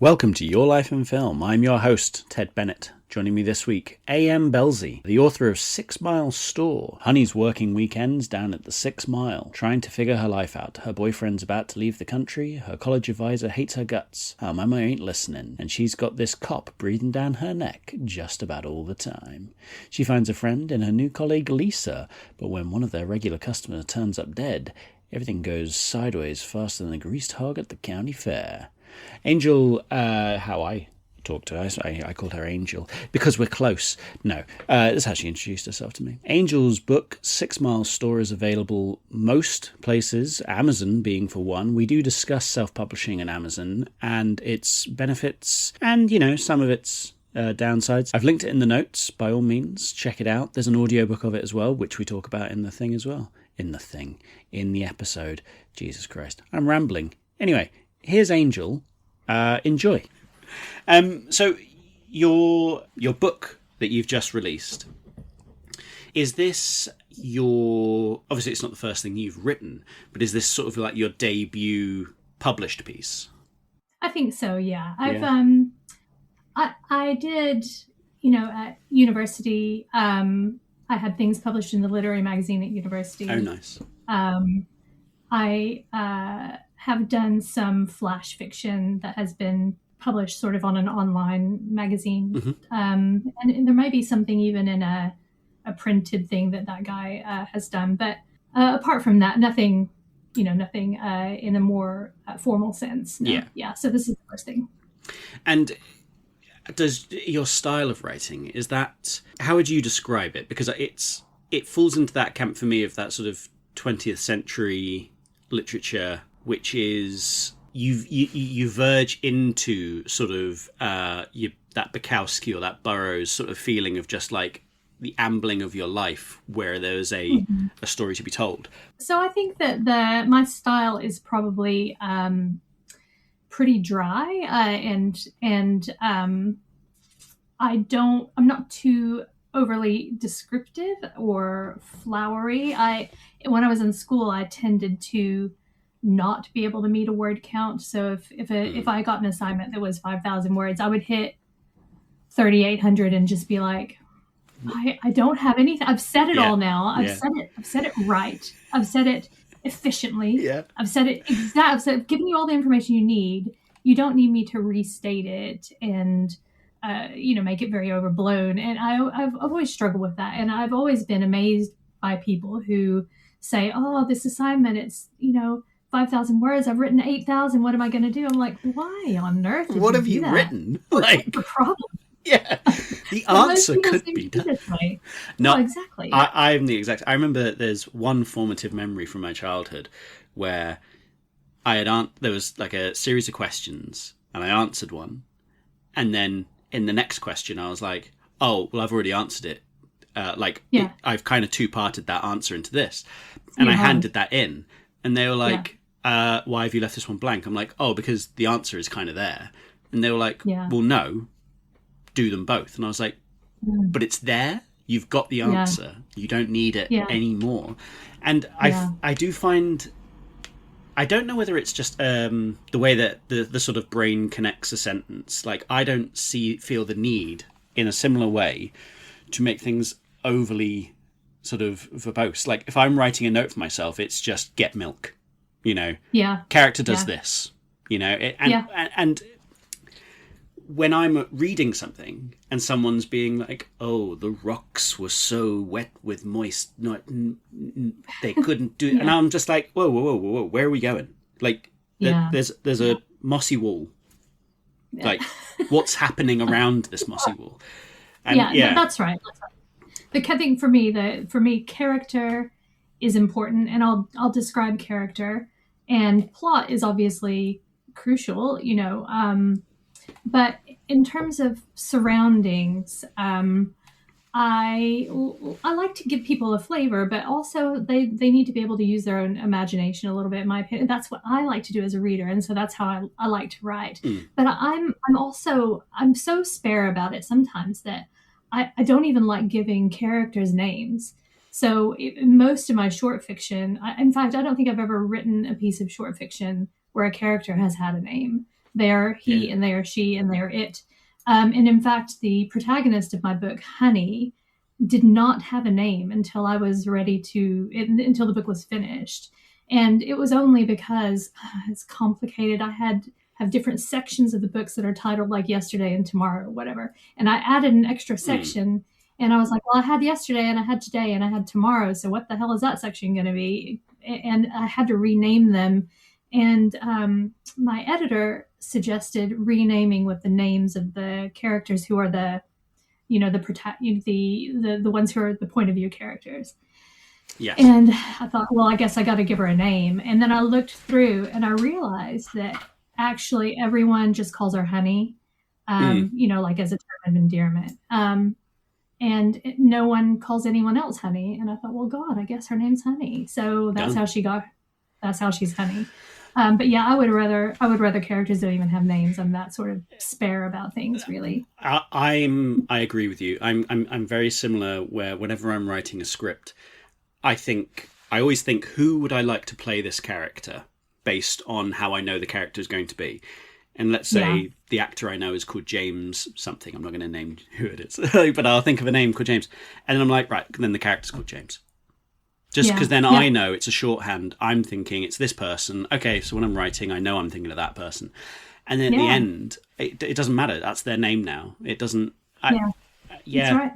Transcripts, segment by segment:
Welcome to Your Life in Film. I'm your host, Ted Bennett. Joining me this week, A.M. Belsey, the author of 6 Mile Store. Honey's working weekends down at the 6 Mile, trying to figure her life out. Her boyfriend's about to leave the country, her college advisor hates her guts, her mama ain't listening, and she's got this cop breathing down her neck just about all the time. She finds a friend in her new colleague Lisa, but when one of their regular customers turns up dead, everything goes sideways faster than a greased hog at the county fair. Angel, how I talked to her, I called her Angel, because we're close. No, that's how she introduced herself to me. Angel's book, 6 Mile Store, is available most places, Amazon being for one. We do discuss self-publishing in Amazon and its benefits and, some of its downsides. I've linked it in the notes, by all means. Check it out. There's an audiobook of it as well, which we talk about in the thing as well. In the episode. Jesus Christ. I'm rambling. Anyway, here's Angel. Enjoy. So your book that you've just released, is this obviously it's not the first thing you've written, but is this sort of like your debut published piece? I think so, yeah. I did, at university, I had things published in the literary magazine at university. Oh, nice. I have done some flash fiction that has been published sort of on an online magazine. Mm-hmm. And there may be something even in a printed thing that guy has done. But apart from that, nothing in a more formal sense. No. Yeah. So this is the first thing. And does your style of writing, how would you describe it? Because it falls into that camp for me of that sort of 20th century literature, which is you verge into sort of that Bukowski or that Burroughs sort of feeling of just like the ambling of your life, where there's a story to be told. So I think that my style is probably pretty dry, and I'm not too overly descriptive or flowery. When I was in school, I tended to not be able to meet a word count. So if I got an assignment that was 5,000 words, I would hit 3,800 and just be like, I don't have anything. I've said it all now. I've said it right. I've said it efficiently. Yeah. I've said it exactly. I've given you all the information you need. You don't need me to restate it and make it very overblown. And I've always struggled with that. And I've always been amazed by people who say, oh, this assignment, it's, 5,000 words. I've written 8,000. What am I going to do? I'm like, why on earth? What have you written? What's the problem? Yeah, the answer could be done. No, exactly. I'm the exact. I remember there's one formative memory from my childhood where there was like a series of questions and I answered one, and then in the next question I was like, oh, well, I've already answered it. I've kind of two-parted that answer into this, and I handed that in, and they were like, why have you left this one blank? I'm like, oh, because the answer is kind of there. And they were like, well, no, do them both. And I was like, but it's there. You've got the answer. You don't need it anymore. And I do find, I don't know whether it's just the way that the sort of brain connects a sentence. Like, I don't feel the need in a similar way to make things overly sort of verbose. Like, if I'm writing a note for myself, it's just get milk. Character does this, and when I'm reading something and someone's being like, oh, the rocks were so wet with moist, they couldn't do it. And I'm just like, whoa, where are we going? Like, there's a mossy wall. Like, what's happening around this mossy wall? And, that's right. The thing for me, character is important, and I'll describe character, and plot is obviously crucial, but in terms of surroundings, I like to give people a flavor, but also they need to be able to use their own imagination a little bit. In my opinion, that's what I like to do as a reader, and so that's how I like to write. But I'm so spare about it sometimes that I don't even like giving characters names. So most of my short fiction, in fact, I don't think I've ever written a piece of short fiction where a character has had a name. They are he and they are she and they are it. And in fact, the protagonist of my book, Honey, did not have a name until I was ready to, until the book was finished. And it was only because it's complicated. I have different sections of the books that are titled like yesterday and tomorrow or whatever. And I added an extra section and I was like, well, I had yesterday and I had today and I had tomorrow. So what the hell is that section going to be? And I had to rename them. And my editor suggested renaming with the names of the characters who are the ones who are the point of view characters. Yes. And I thought, well, I guess I got to give her a name. And then I looked through and I realized that actually everyone just calls her Honey, like as a term of endearment. And no one calls anyone else Honey. And I thought, well, God, I guess her name's Honey. So that's how she's Honey. But yeah, I would rather characters don't even have names. I'm that sort of spare about things, really. I agree with you. I'm very similar. Where whenever I'm writing a script, I always think, who would I like to play this character based on how I know the character is going to be. And let's say the actor I know is called James something. I'm not going to name who it is, but I'll think of a name called James, and then I'm like, right, then the character's called James. Just because then I know it's a shorthand. I'm thinking it's this person. Okay, so when I'm writing, I know I'm thinking of that person. And then at the end, it doesn't matter. That's their name now. It doesn't. That's right.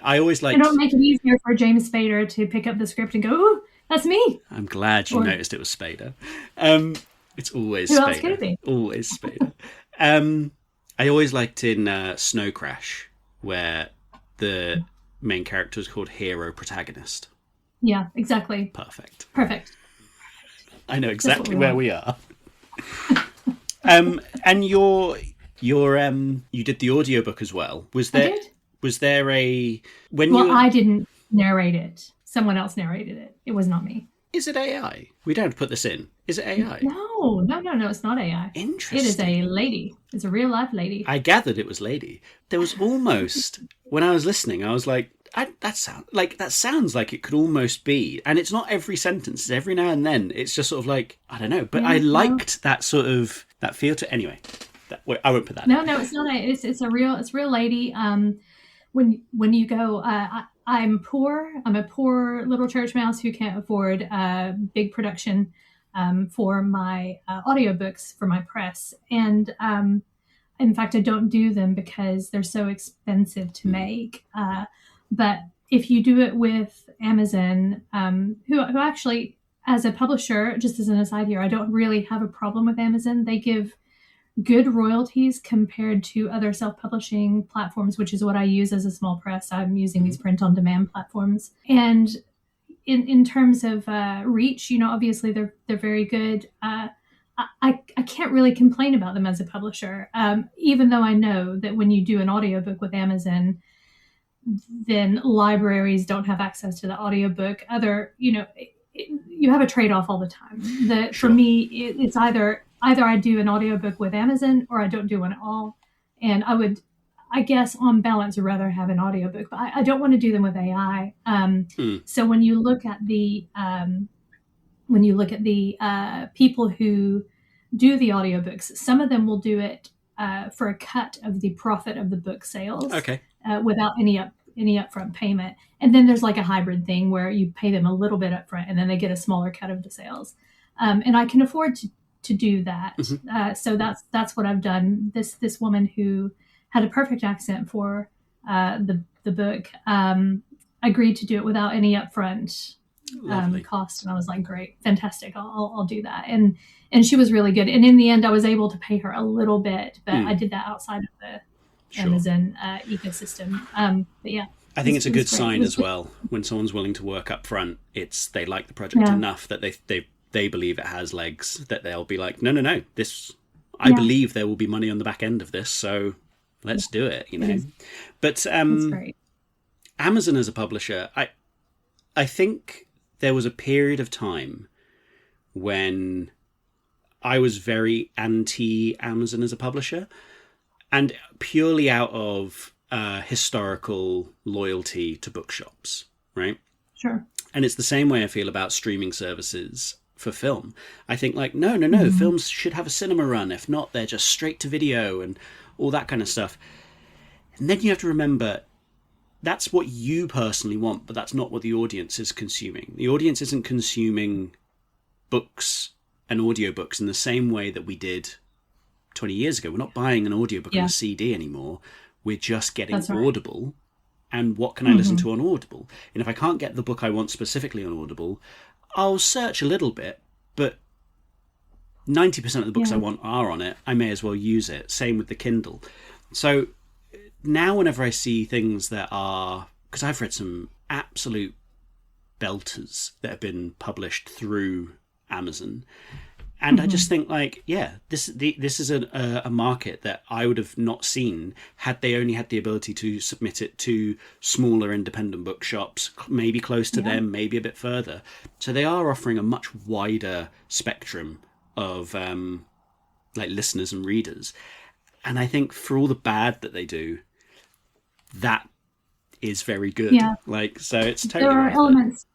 I always like. It don't make it easier for James Spader to pick up the script and go, "Ooh, that's me." I'm glad you noticed it was Spader. It's always Who Spader. else could it be? Always Spader. I always liked in Snow Crash, where the main character is called hero protagonist. Yeah, exactly. Perfect. I know exactly where we are. And you did the audiobook as well. Was there a I didn't narrate it. Someone else narrated it. It was not me. Is it AI? We don't have to put this in. Is it AI? No, it's not AI. Interesting. It is a lady. It's a real life lady. I gathered it was lady. There was almost, when I was listening, I was like, that sounds like it could almost be, and it's not every sentence. It's every now and then. It's just sort of like, I don't know, but I liked that sort of that feel to. Anyway, I won't put that. No, it's not. It's a real lady. When you go, I'm poor. I'm a poor little church mouse who can't afford big production for my audiobooks for my press, and in fact, I don't do them because they're so expensive to make. But if you do it with Amazon, who actually, as a publisher, just as an aside here, I don't really have a problem with Amazon. They give good royalties compared to other self-publishing platforms, which is what I use as a small press. I'm using these print-on-demand platforms. And in terms of reach, obviously they're very good. I can't really complain about them as a publisher, even though I know that when you do an audiobook with Amazon, then libraries don't have access to the audiobook. You have a trade-off all the time. For me, it's either I do an audiobook with Amazon or I don't do one at all. And I guess on balance, rather have an audiobook, but I don't want to do them with AI. So when you look at the people who do the audiobooks, some of them will do it for a cut of the profit of the book sales. Okay. Without any upfront payment. And then there's like a hybrid thing where you pay them a little bit upfront and then they get a smaller cut of the sales. And I can afford to do that. Mm-hmm. So that's what I've done. This woman who had a perfect accent for the book agreed to do it without any upfront cost. And I was like, great, fantastic. I'll do that. And she was really good. And in the end, I was able to pay her a little bit, but I did that outside of the Amazon ecosystem. But yeah, I think it's a good sign as well when someone's willing to work up front. They like the project enough that they believe it has legs, that they'll be like, no, this, I believe there will be money on the back end of this, so let's do it, But Amazon as a publisher, I think there was a period of time when I was very anti-Amazon as a publisher, and purely out of historical loyalty to bookshops, right? Sure. And it's the same way I feel about streaming services for film. I think like, no, films should have a cinema run. If not, they're just straight to video and all that kind of stuff. And then you have to remember, that's what you personally want, but that's not what the audience is consuming. The audience isn't consuming books and audiobooks in the same way that we did 20 years ago. We're not buying an audiobook on a CD anymore. We're just getting Audible. And what can I listen to on Audible? And if I can't get the book I want specifically on Audible, I'll search a little bit, but 90% of the books I want are on it. I may as well use it. Same with the Kindle. So now whenever I see things that are... Because I've read some absolute belters that have been published through Amazon. And I just think like, this is a market that I would have not seen had they only had the ability to submit it to smaller independent bookshops, maybe close to them, maybe a bit further. So they are offering a much wider spectrum of like listeners and readers. And I think for all the bad that they do, that is very good. Yeah. Like, so it's totally there are elements.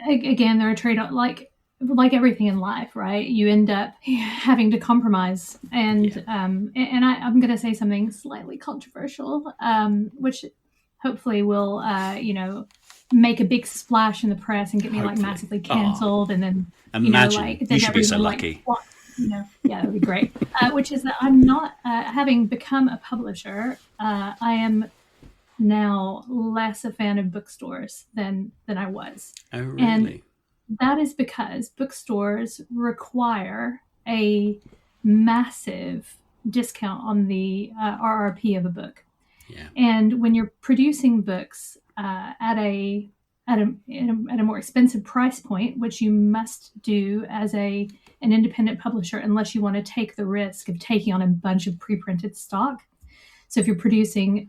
Again, there are trade-offs. Like everything in life, right? You end up having to compromise, and I'm going to say something slightly controversial, which hopefully will, make a big splash in the press and get me like massively cancelled, and then imagine you should be so lucky. Yeah, that would be great. Which is that I'm not having become a publisher. I am now less a fan of bookstores than I was. Oh, really? And that is because bookstores require a massive discount on the RRP of a book. Yeah. And when you're producing books at a more expensive price point, which you must do as an independent publisher unless you want to take the risk of taking on a bunch of pre-printed stock. So if you're producing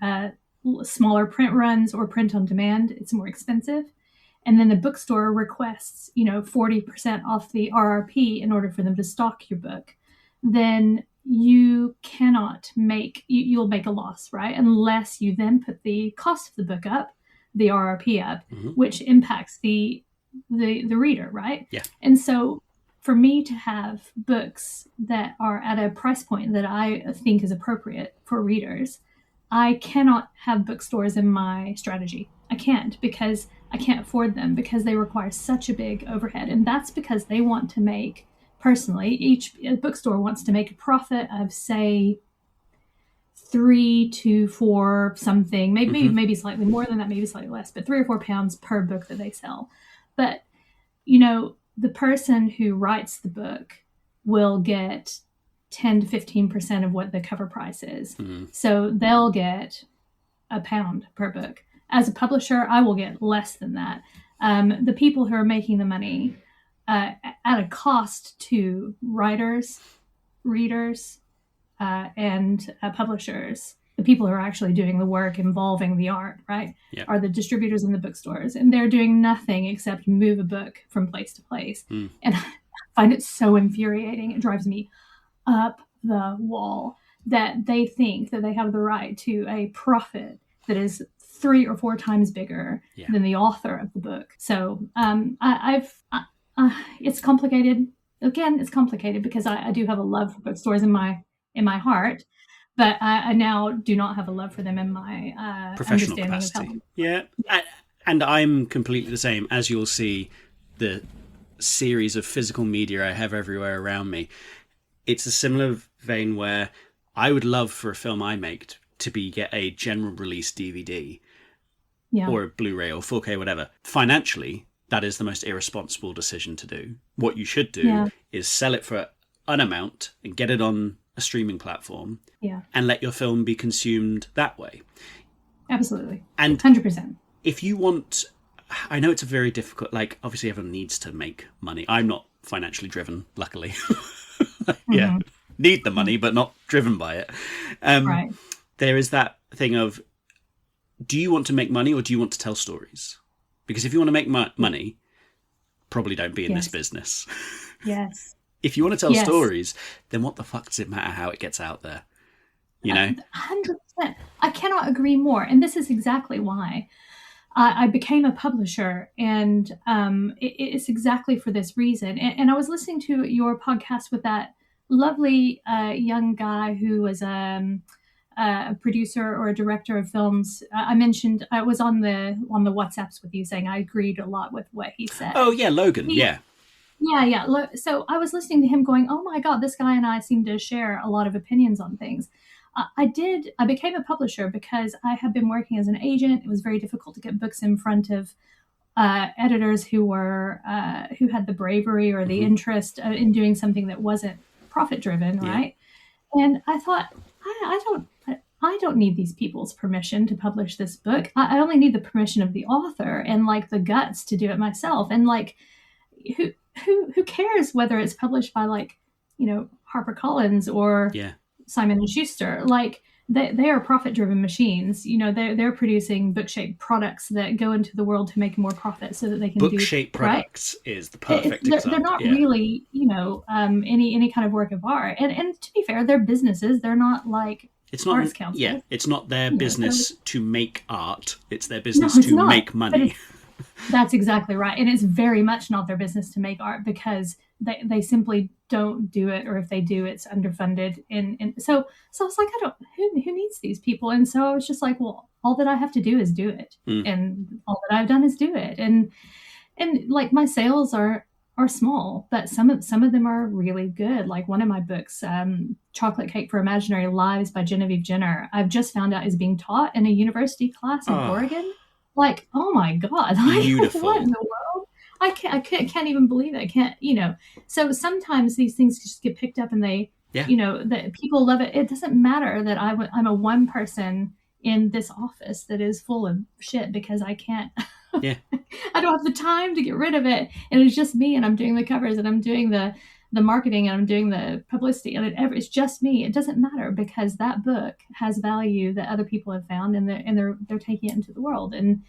smaller print runs or print on demand, it's more expensive. And then the bookstore requests, 40% off the RRP in order for them to stock your book. Then you cannot you'll make a loss, right? Unless you then put the cost of the book up, the RRP up, which impacts the reader, right? Yeah. And so for me to have books that are at a price point that I think is appropriate for readers, I cannot have bookstores in my strategy. I can't, because I can't afford them, because they require such a big overhead. And that's because they want to make, personally, each bookstore wants to make a profit of, say, 3 to 4 something, maybe slightly more than that, maybe slightly less, but £3 or £4 per book that they sell. But, the person who writes the book will get 10 to 15% of what the cover price is. So they'll get £1 per book. As a publisher, I will get less than that. The people who are making the money at a cost to writers, readers, and publishers, the people who are actually doing the work involving the art, right, are the distributors in the bookstores. And they're doing nothing except move a book from place to place. And I find it so infuriating. It drives me up the wall that they think that they have the right to a profit that is 3 or 4 times bigger than the author of the book. So it's complicated. Again, it's complicated because I do have a love for bookstores in my heart, but I now do not have a love for them in my professional capacity. And I'm completely the same. As you'll see, the series of physical media I have everywhere around me, it's a similar vein where I would love for a film I make to get a general release DVD or a Blu-ray or 4K, whatever. Financially, that is the most irresponsible decision to do. What you should do is sell it for an amount and get it on a streaming platform and let your film be consumed that way. Absolutely. And 100%. If you want, I know it's a very difficult, obviously everyone needs to make money. I'm not financially driven, luckily. Need the money, but not driven by it. Right. There is that thing of, do you want to make money or do you want to tell stories? Because if you want to make money, probably don't be in this business. Yes. If you want to tell stories, then what the fuck does it matter how it gets out there? 100%. I cannot agree more. And this is exactly why I became a publisher, and it's exactly for this reason. And I was listening to your podcast with that lovely young guy who was a producer or a director of films. I mentioned I was on the WhatsApps with you, saying I agreed a lot with what he said. Oh yeah, Logan. Yeah. So I was listening to him going, oh my God, this guy and I seem to share a lot of opinions on things. I became a publisher because I had been working as an agent. It was very difficult to get books in front of editors who had the bravery or the interest in doing something that wasn't profit driven, right? And I thought, I don't need these people's permission to publish this book. I only need the permission of the author and like the guts to do it myself. And like, who cares whether it's published by like, HarperCollins or Simon and Schuster? Like they are profit driven machines. They're producing book-shaped products that go into the world to make more profit so that they can book-shaped products is the perfect example. They're not really, any kind of work of art. And to be fair, they're businesses. They're not like it's not Arts Council. Yeah, it's not their business to make art. It's their business to make money. That's exactly right. And it's very much not their business to make art because they simply don't do it, or if they do, it's underfunded. And so I was like, who needs these people? And so I was just like, well, all that I have to do is do it. And all that I've done is do it. And like my sales are small, but some of them are really good. Like one of my books, Chocolate Cake for Imaginary Lives by Genevieve Jenner, I've just found out is being taught in a university class in Oregon. Like, oh my God, beautiful. What in the world? I can't even believe it. I can't, So sometimes these things just get picked up and they, that people love it. It doesn't matter that I'm a one person in this office that is full of shit because I can't. I don't have the time to get rid of it, and it's just me, and I'm doing the covers, and I'm doing the marketing, and I'm doing the publicity, and it's just me. It doesn't matter because that book has value that other people have found, and they're taking it into the world, and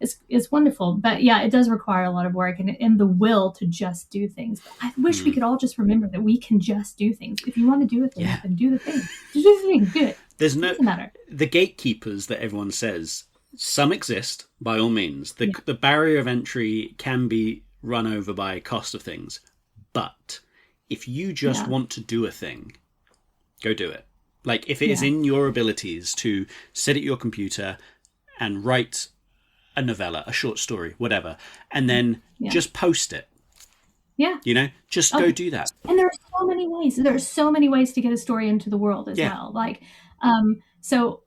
it's wonderful. But yeah, it does require a lot of work and the will to just do things. But I wish we could all just remember that we can just do things. If you want to do a thing, then do the thing. Do the thing. Do it. There's it doesn't matter. The gatekeepers that everyone says. Some exist, by all means. The barrier of entry can be run over by cost of things. But if you just want to do a thing, go do it. Like, if it is in your abilities to sit at your computer and write a novella, a short story, whatever, and then just post it. Yeah. Just go do that. And there are so many ways. There are so many ways to get a story into the world as well. Like, so...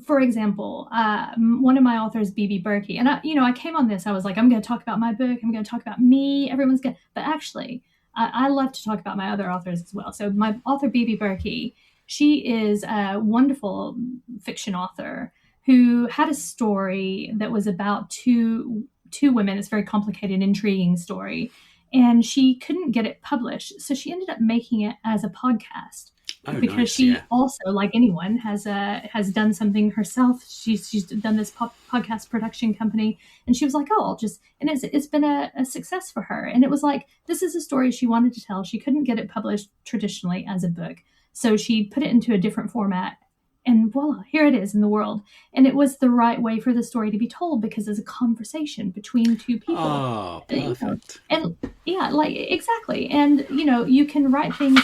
For example, one of my authors, B.B. Berkey, and I came on this. I was like, I'm going to talk about my book. I'm going to talk about me. Everyone's good. But actually, I love to talk about my other authors as well. So my author, B.B. Berkey, she is a wonderful fiction author who had a story that was about two women. It's a very complicated, intriguing story. And she couldn't get it published. So she ended up making it as a podcast. Because nice, she also, like anyone, has done something herself. She's done this podcast production company, and she was like, "Oh, I'll just." And it's been a success for her. And it was like, this is a story she wanted to tell. She couldn't get it published traditionally as a book, so she put it into a different format. And voila, here it is in the world. And it was the right way for the story to be told because it's a conversation between two people. Oh, perfect. And like exactly. And you can write things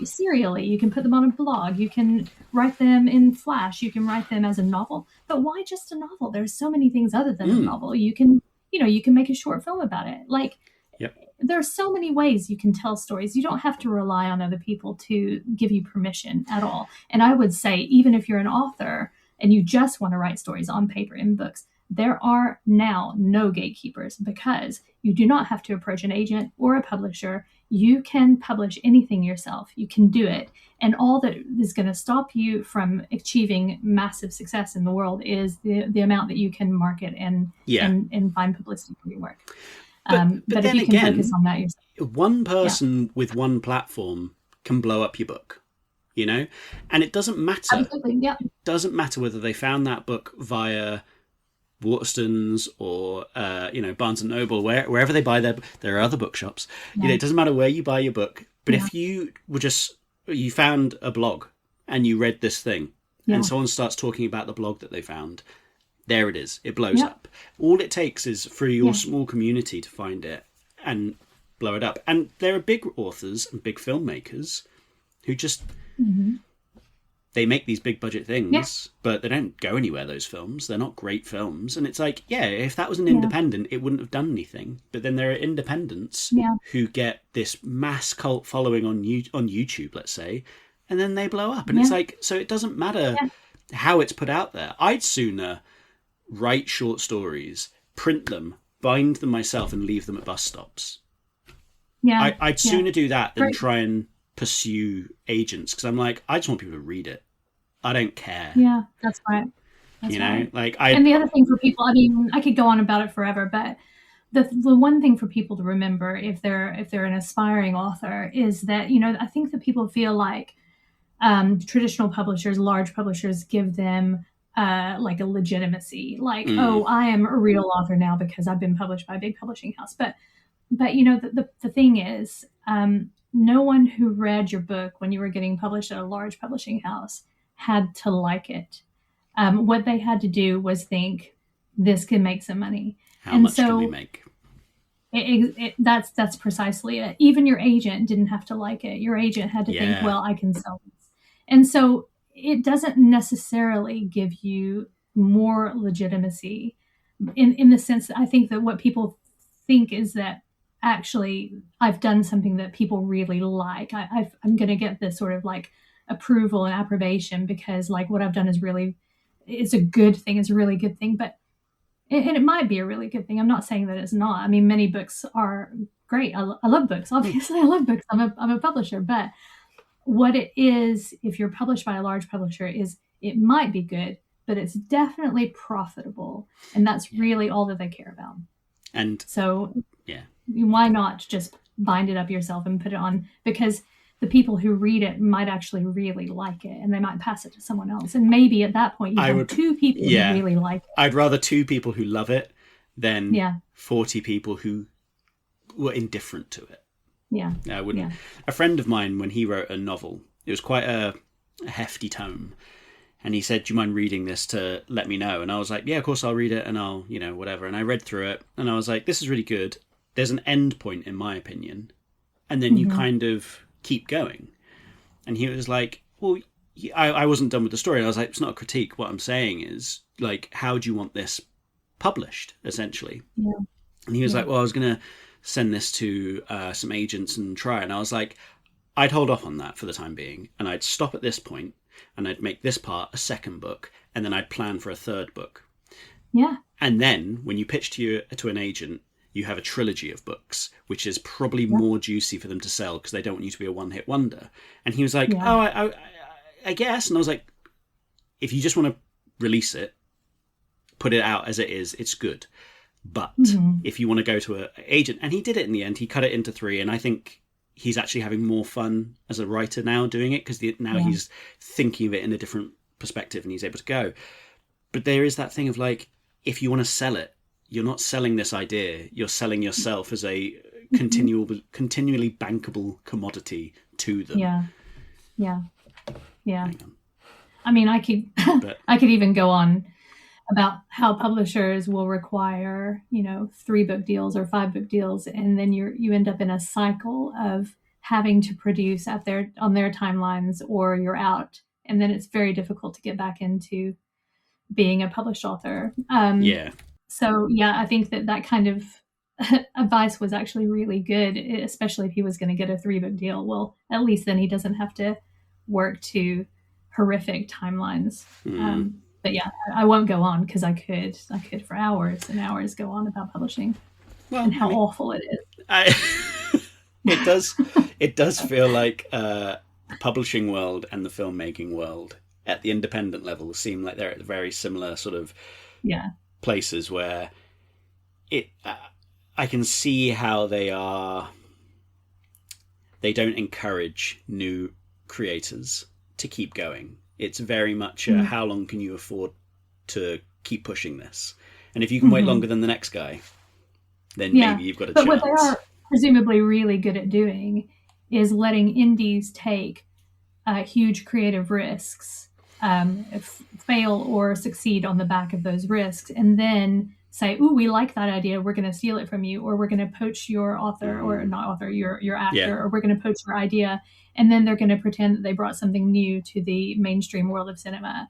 serially. You can put them on a blog. You can write them in Flash. You can write them as a novel. But why just a novel? There's so many things other than a novel. You can make a short film about it. Like. There are so many ways you can tell stories. You don't have to rely on other people to give you permission at all. And I would say, even if you're an author and you just want to write stories on paper in books, there are now no gatekeepers because you do not have to approach an agent or a publisher. You can publish anything yourself. You can do it. And all that is going to stop you from achieving massive success in the world is the amount that you can market and find publicity for your work. But then if you can focus on that yourself. One person with one platform can blow up your book, and it doesn't matter. Absolutely, yeah. It doesn't matter whether they found that book via Waterstones or Barnes and Noble, wherever they buy there are other bookshops. It doesn't matter where you buy your book. But if you you found a blog and you read this thing, and someone starts talking about the blog that they found, there it is. It blows up. All it takes is for your small community to find it and blow it up. And there are big authors and big filmmakers who just they make these big budget things, but they don't go anywhere. Those films, they're not great films. And it's like, if that was an independent, it wouldn't have done anything. But then there are independents who get this mass cult following on YouTube, let's say, and then they blow up. And it's like, so it doesn't matter how it's put out there. I'd sooner write short stories, print them, bind them myself, and leave them at bus stops. I'd sooner do that than try and pursue agents, because I'm like, I just want people to read it. I don't care. Yeah, that's right. That's right. Like and the other thing for people, I mean, I could go on about it forever, but the one thing for people to remember if they're an aspiring author is that, I think that people feel like traditional publishers, large publishers, give them like a legitimacy, like, oh, I am a real author now because I've been published by a big publishing house. But the thing is, no one who read your book when you were getting published at a large publishing house had to like it. What they had to do was think, this can make some money. How much can we make? That's precisely it. Even your agent didn't have to like it. Your agent had to think, well, I can sell this. And so it doesn't necessarily give you more legitimacy in the sense that I think that what people think is that actually I've done something that people really like. I'm going to get this sort of like approval and approbation because like what I've done is really, it's a good thing. It's a really good thing, and it might be a really good thing. I'm not saying that it's not. I mean, many books are great. I love books. Obviously, I love books. I'm a publisher. But what it is, if you're published by a large publisher, is it might be good, but it's definitely profitable. And that's really all that they care about. And so why not just bind it up yourself and put it on? Because the people who read it might actually really like it, and they might pass it to someone else. And maybe at that point, you have two people who really like it. I'd rather 2 people who love it than 40 people who were indifferent to it. Yeah. I wouldn't. Yeah. A friend of mine, when he wrote a novel, it was quite a hefty tome. And he said, do you mind reading this to let me know? And I was like, yeah, of course I'll read it and I'll, whatever. And I read through it and I was like, this is really good. There's an end point, in my opinion. And then you kind of keep going. And he was like, well, I wasn't done with the story. I was like, it's not a critique. What I'm saying is, like, how do you want this published, essentially? Yeah. And he was like, well, I was going to send this to some agents and try. And I was like, I'd hold off on that for the time being. And I'd stop at this point and I'd make this part a second book. And then I'd plan for a third book. Yeah. And then when you pitch to an agent, you have a trilogy of books, which is probably more juicy for them to sell because they don't want you to be a one-hit wonder. And he was like, I guess. And I was like, if you just want to release it, put it out as it is, it's good. But if you want to go to an agent, and he did it in the end, he cut it into 3. And I think he's actually having more fun as a writer now doing it because now he's thinking of it in a different perspective and he's able to go. But there is that thing of like, if you want to sell it, you're not selling this idea. You're selling yourself as a continually bankable commodity to them. Yeah. I mean, I could even go on about how publishers will require, 3-book deals or 5-book deals, and then you end up in a cycle of having to produce on their timelines, or you're out, and then it's very difficult to get back into being a published author. So, I think that kind of advice was actually really good, especially if he was going to get a 3-book deal. Well, at least then he doesn't have to work to horrific timelines. But I won't go on because I could for hours and hours go on about publishing and how awful it is. It does feel like the publishing world and the filmmaking world at the independent level seem like they're at very similar sort of places where I can see how they don't encourage new creators to keep going. It's very much how long can you afford to keep pushing this? And if you can wait longer than the next guy, then maybe you've got a chance. But what they are presumably really good at doing is letting indies take huge creative risks fail or succeed on the back of those risks, and then say, "Ooh, we like that idea. We're going to steal it from you, or we're going to poach your author, or not author, your actor, or we're going to poach your idea." And then they're going to pretend that they brought something new to the mainstream world of cinema,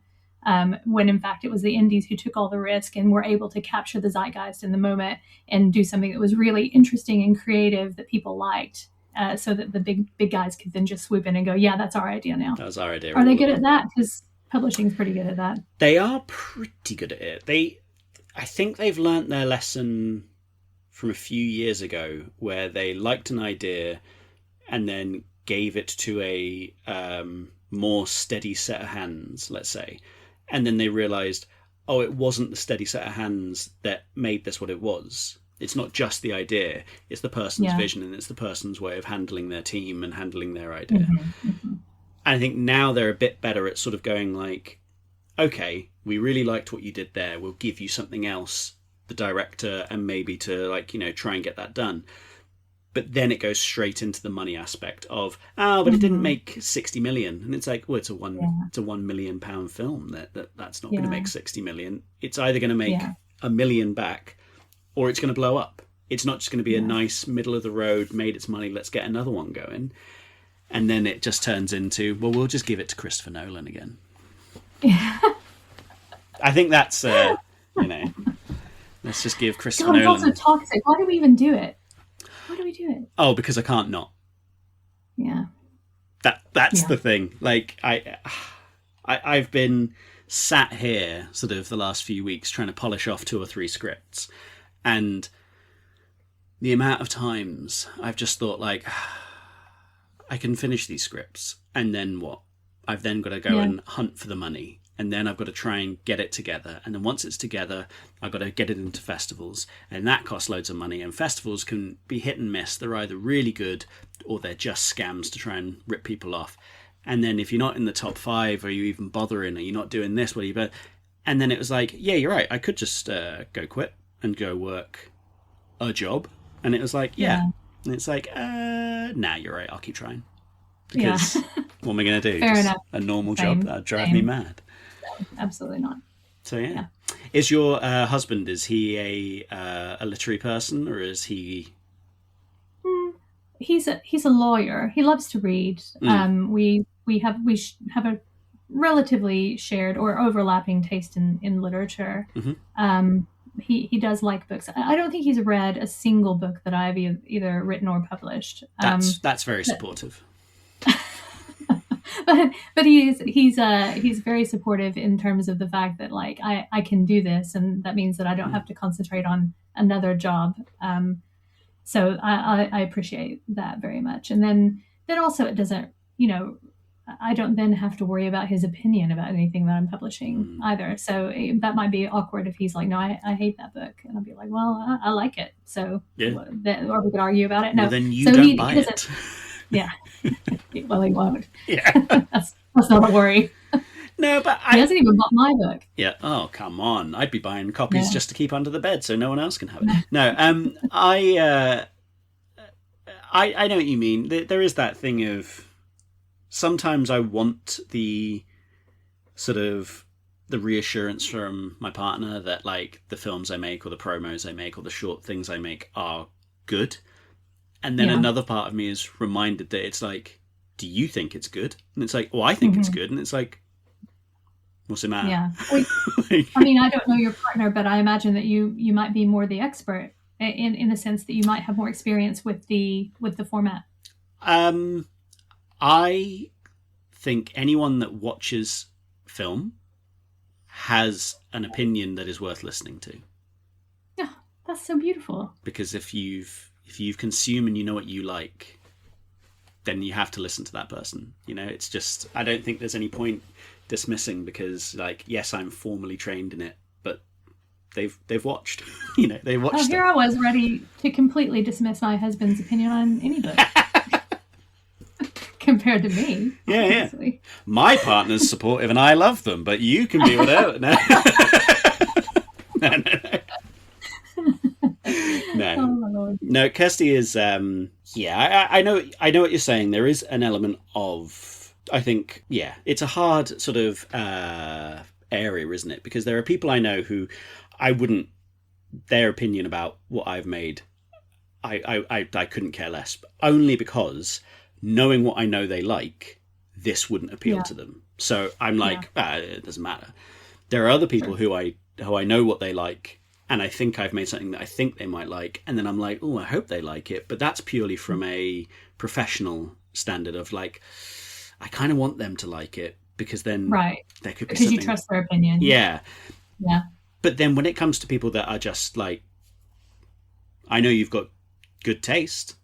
when in fact it was the indies who took all the risk and were able to capture the zeitgeist in the moment and do something that was really interesting and creative that people liked, so that the big guys could then just swoop in and go, "Yeah, that's our idea now." That was our idea. Are they good at that? Because publishing's pretty good at that. They are pretty good at it. I think they've learnt their lesson from a few years ago, where they liked an idea and then gave it to a more steady set of hands, let's say, and then they realised, oh, it wasn't the steady set of hands that made this what it was. It's not just the idea; it's the person's vision, and it's the person's way of handling their team and handling their idea. Mm-hmm, mm-hmm. And I think now they're a bit better at sort of going like, okay, we really liked what you did there. We'll give you something else, the director, and maybe to try and get that done. But then it goes straight into the money aspect of, but it didn't make 60 million. And it's like, well, it's a £1 million film. That's not going to make 60 million. It's either going to make $1 million back, or it's going to blow up. It's not just going to be a nice middle of the road, made its money, let's get another one going. And then it just turns into, well, we'll just give it to Christopher Nolan again. Yeah. I think that's, let's just give Christopher Nolan. It's also toxic. Why do we even do it? Why do we do it? Oh, because I can't not. Yeah. That's the thing. Like, I've been sat here sort of the last few weeks trying to polish off 2 or 3 scripts. And the amount of times I've just thought, like, I can finish these scripts, and then what? I've then got to go and hunt for the money, and then I've got to try and get it together. And then once it's together, I've got to get it into festivals, and that costs loads of money. And festivals can be hit and miss. They're either really good or they're just scams to try and rip people off. And then if you're not in the top 5, are you even bothering? Are you not doing this? What are you? And then it was like, yeah, you're right. I could just go quit and go work a job. And it was like, yeah. And it's like, nah, you're right. I'll keep trying. Because what am I going to do? Fair enough. A normal job? That would drive me mad. No, absolutely not. So, yeah. Is your husband, is he a literary person, or is he... He's a lawyer. He loves to read. We have a relatively shared or overlapping taste in literature. Mm-hmm. He does like books. I don't think he's read a single book that I've either written or published. That's very supportive. but he's very supportive in terms of the fact that, like, I can do this, and that means that I don't have to concentrate on another job. So I appreciate that very much. And then also it doesn't, I don't then have to worry about his opinion about anything that I'm publishing either. So that might be awkward if he's like, no, I hate that book. And I'll be like, well, I like it. So, or we could argue about it. No, well, then you don't buy it. Yeah. Well, he won't. Yeah. That's not a worry. No, but he hasn't even bought my book. Yeah. Oh, come on. I'd be buying copies just to keep under the bed so no one else can have it. No, I know what you mean. There is that thing of, sometimes I want the sort of the reassurance from my partner that, like, the films I make or the promos I make or the short things I make are good. And then another part of me is reminded that it's like, do you think it's good? And it's like, well, I think it's good. And it's like, what's the matter? Yeah. I mean, I don't know your partner, but I imagine that you might be more the expert in the sense that you might have more experience with the format. I think anyone that watches film has an opinion that is worth listening to. Yeah, that's so beautiful. Because if you've consumed and you know what you like, then you have to listen to that person. It's just, I don't think there's any point dismissing, because, like, yes, I'm formally trained in it, but they've watched. They've watched. Oh, here I was ready to completely dismiss my husband's opinion on any book. Compared to me. Yeah. My partner's supportive and I love them, but you can be whatever. No. No. Oh, my Lord. No, Kirsty is, I know what you're saying. There is an element of, I think, it's a hard sort of area, isn't it? Because there are people I know who I wouldn't, their opinion about what I've made, I couldn't care less, only because knowing what I know they like, this wouldn't appeal to them. So I'm like, it doesn't matter. There are other people who I know what they like, and I think I've made something that I think they might like, and then I'm like, oh, I hope they like it. But that's purely from a professional standard of like, I kind of want them to like it, because then there could be because something. you trust their opinion. Yeah. Yeah. But then when it comes to people that are just like, I know you've got good taste,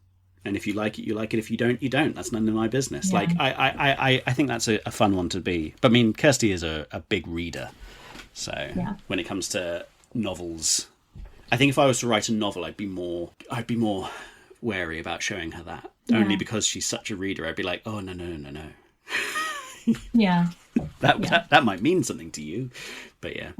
and if you like it, you like it. If you don't, you don't. That's none of my business. Yeah. Like I think that's a fun one to be. But I mean, Kirsty is a big reader, so when it comes to novels, I think if I was to write a novel, I'd be more wary about showing her that. Only because she's such a reader. I'd be like, oh no. Yeah. That might mean something to you, but yeah.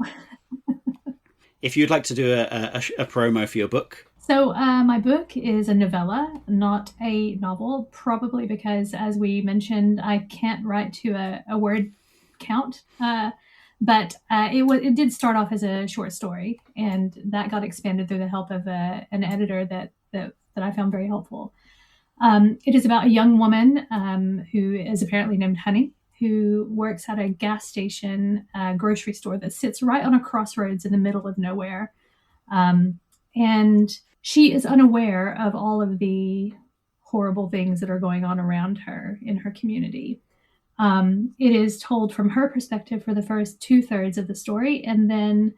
If you'd like to do a promo for your book. So my book is a novella, not a novel, probably because, as we mentioned, I can't write to a word count. But it did start off as a short story, and that got expanded through the help of an editor that I found very helpful. It is about a young woman who is apparently named Honey, who works at a gas station grocery store that sits right on a crossroads in the middle of nowhere. And she is unaware of all of the horrible things that are going on around her in her community. It is told from her perspective for the first 2/3 of the story. And then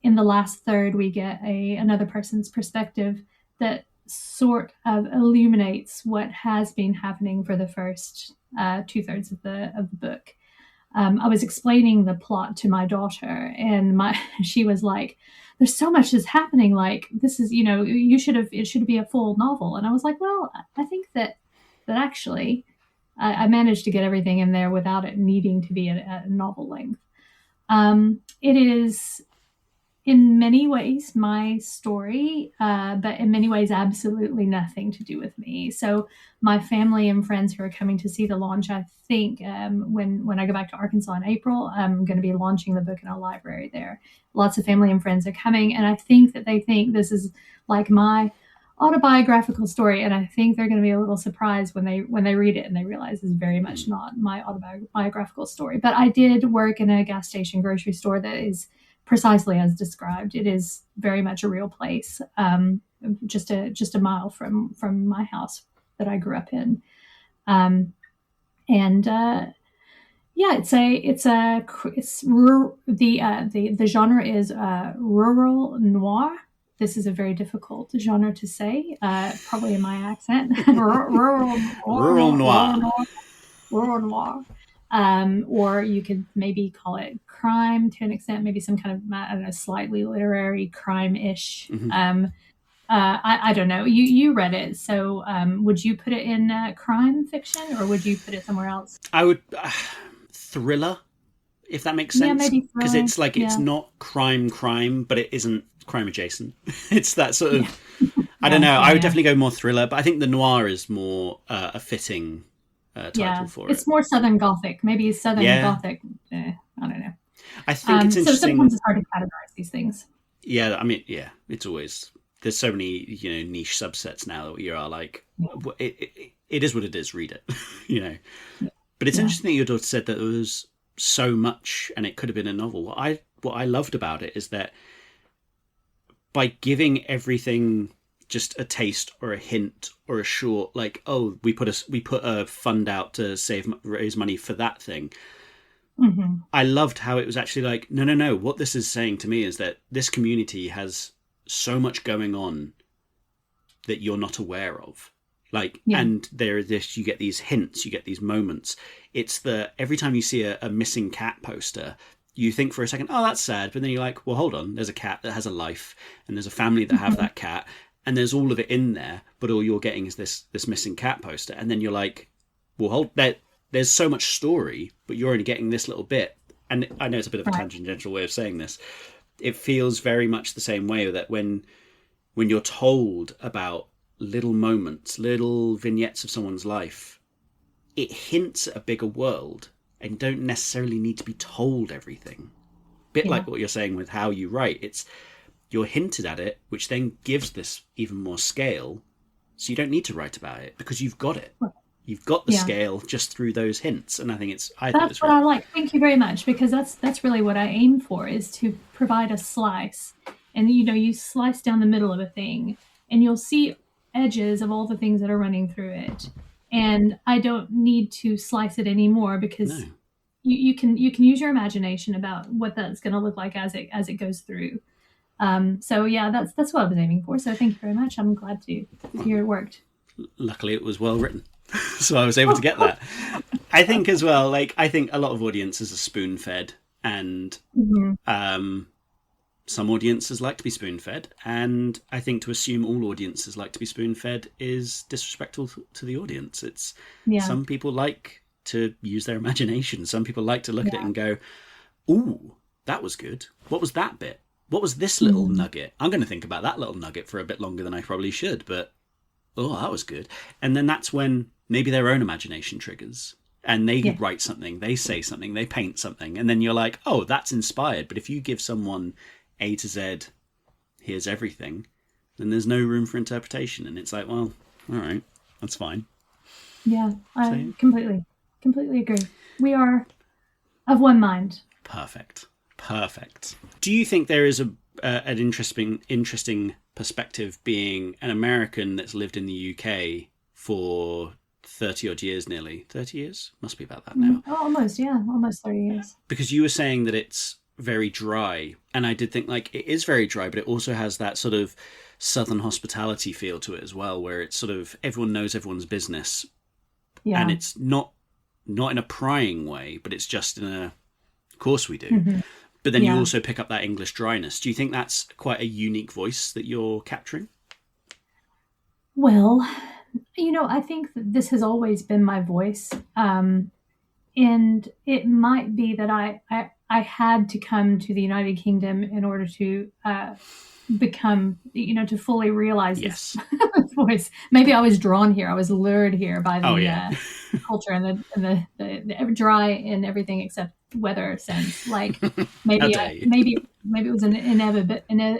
in the last third, we get another person's perspective that sort of illuminates what has been happening for the first 2/3 of the book. I was explaining the plot to my daughter, and she was like, there's so much that's happening. Like, this is, it should be a full novel. And I was like, well, I think that actually I managed to get everything in there without it needing to be a novel length. It is in many ways my story, but in many ways absolutely nothing to do with me. So my family and friends who are coming to see the launch, I think when I go back to Arkansas in April, I'm going to be launching the book in a library there. Lots of family and friends are coming, and I think that they think this is like my autobiographical story, and I think they're going to be a little surprised when they read it and they realize it's very much not my autobiographical story. But I did work in a gas station grocery store that is precisely as described. It is very much a real place, just a mile from my house that I grew up in, the genre is rural noir. This is a very difficult genre to say, probably in my accent. rural noir. Or you could maybe call it crime to an extent, maybe some kind of, I don't know, slightly literary crime-ish. Mm-hmm. I don't know. You read it, so would you put it in crime fiction, or would you put it somewhere else? I would thriller, if that makes sense. Yeah, maybe because it's like it's not crime, but it isn't crime adjacent. It's that sort of. I don't know. I would definitely go more thriller, but I think the noir is more a fitting title for it. It's more Southern Gothic, maybe Southern Gothic. I don't know. I think it's interesting. So sometimes it's hard to categorize these things. Yeah, I mean, it's always. There's so many, niche subsets now that you are like, it is what it is. Read it, But it's interesting that your daughter said that there was so much, and it could have been a novel. What I loved about it is that by giving everything just a taste or a hint or a short, like, oh, we put a fund out to raise money for that thing. Mm-hmm. I loved how it was actually like, no. What this is saying to me is that this community has so much going on that you're not aware of. And there is this, you get these hints, you get these moments. It's every time you see a missing cat poster, you think for a second, oh, that's sad. But then you're like, well, hold on. There's a cat that has a life, and there's a family that have that cat, and there's all of it in there. But all you're getting is this missing cat poster. And then you're like, well, there's so much story, but you're only getting this little bit. And I know it's a bit of a tangential way of saying this. It feels very much the same way that when you're told about little moments, little vignettes of someone's life, it hints at a bigger world and don't necessarily need to be told everything. bit like what you're saying with how you write. You're hinted at it, which then gives this even more scale. So you don't need to write about it because you've got it. You've got the scale just through those hints, and I think it's what I like. Thank you very much, because that's really what I aim for, is to provide a slice. And you slice down the middle of a thing, and you'll see edges of all the things that are running through it. And I don't need to slice it anymore, because you can use your imagination about what that's going to look like as it goes through. So yeah, that's what I was aiming for. So thank you very much. I'm glad to hear it worked. Luckily, it was well written. So I was able to get that. I think as well, I think a lot of audiences are spoon-fed, and some audiences like to be spoon-fed, and I think to assume all audiences like to be spoon-fed is disrespectful to the audience. Some people like to use their imagination. Some people like to look at it and go, "Ooh, that was good. What was that bit? What was this little nugget? I'm going to think about that little nugget for a bit longer than I probably should, but oh, that was good." And then that's when maybe their own imagination triggers, and they write something, they say something, they paint something, and then you're like, oh, that's inspired. But if you give someone A to Z, here's everything, then there's no room for interpretation. And it's like, well, all right, that's fine. Yeah, I completely agree. We are of one mind. Perfect. Do you think there is an interesting perspective being an American that's lived in the UK for 30 odd years, nearly 30 years? Must be about that now. Almost 30 years. Because you were saying that it's very dry, and I did think it is very dry, but it also has that sort of southern hospitality feel to it as well, where it's sort of everyone knows everyone's business, and it's not in a prying way, but it's just in a, of course we do. But then you also pick up that English dryness. Do you think that's quite a unique voice that you're capturing? Well, I think that this has always been my voice. And it might be that I had to come to the United Kingdom in order to become, to fully realize this voice. Maybe I was drawn here. I was lured here by the culture and the dry and everything except weather sense. Like maybe it was an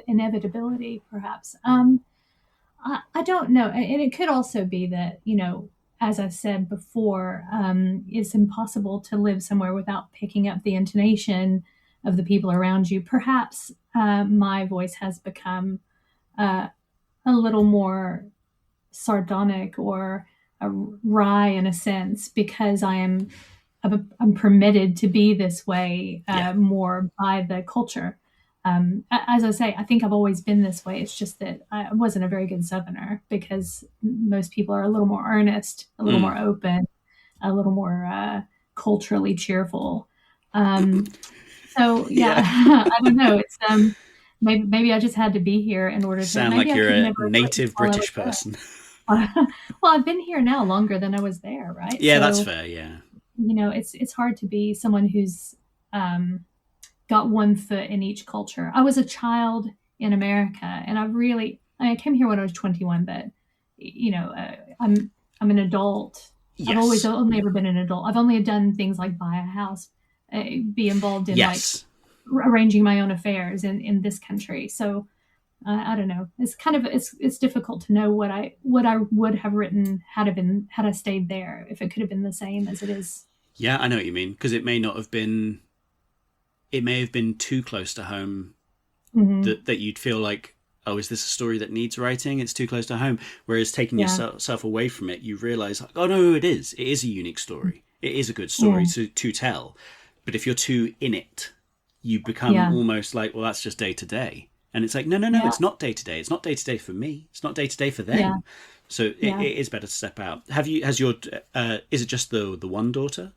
inevitability, perhaps. I don't know. And it could also be that, as I said before, it's impossible to live somewhere without picking up the intonation of the people around you. Perhaps my voice has become a little more sardonic or wry in a sense, because I'm permitted to be this way more by the culture. As I say, I think I've always been this way. It's just that I wasn't a very good Southerner, because most people are a little more earnest, a little more open, a little more culturally cheerful. So I don't know. It's maybe I just had to be here in order to sound like you're a native British person. Well, I've been here now longer than I was there, right? Yeah, so, that's fair. Yeah, it's hard to be someone who's got one foot in each culture. I was a child in America, and I came here when I was 21, but I'm an adult. Yes. I've only ever been an adult. I've only done things like buy a house, be involved in arranging my own affairs in this country. So I don't know. It's kind of it's difficult to know what I would have written had I stayed there, if it could have been the same as it is. Yeah, I know what you mean, because it may have been too close to home, that you'd feel like, oh, is this a story that needs writing? It's too close to home. Whereas taking yourself away from it, you realise, oh no, it is a unique story. It is a good story to tell. But if you're too in it, you become almost like, well, that's just day to day. And it's like, no, it's not day to day. It's not day to day for me. It's not day to day for them. Yeah. So it is better to step out. Is it just the one daughter?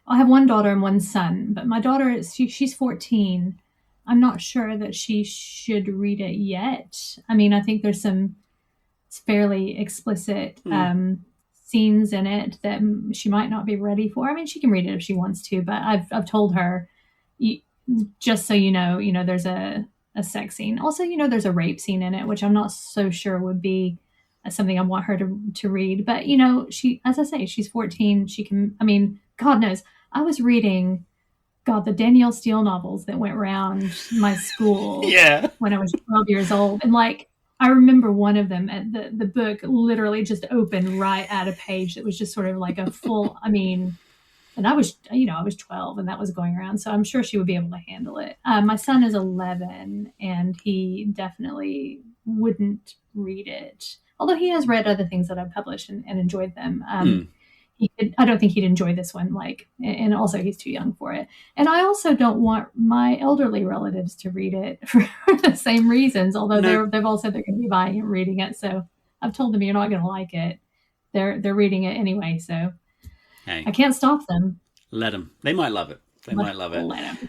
I have one daughter and one son, but my daughter, she's 14. I'm not sure that she should read it yet. I mean, I think there's some fairly explicit scenes in it that she might not be ready for. I mean, she can read it if she wants to, but I've told her, just so you know, there's a sex scene. Also, there's a rape scene in it, which I'm not so sure would be something I want her to read. But, she, as I say, she's 14. She can, I mean, God knows. I was reading God, the Danielle Steele novels that went around my school Yeah. when I was 12 years old. And like, I remember one of them, and the book literally just opened right at a page that was just sort of like a full, I mean, and I was 12 and that was going around. So I'm sure she would be able to handle it. My son is 11 and he definitely wouldn't read it. Although he has read other things that I've published and enjoyed them. I don't think he'd enjoy this one. And also he's too young for it. And I also don't want my elderly relatives to read it for the same reasons. Although they've all said they're going to be buying it and reading it. So I've told them you're not going to like it. They're reading it anyway. So hey, I can't stop them. Let them. They might love it. Let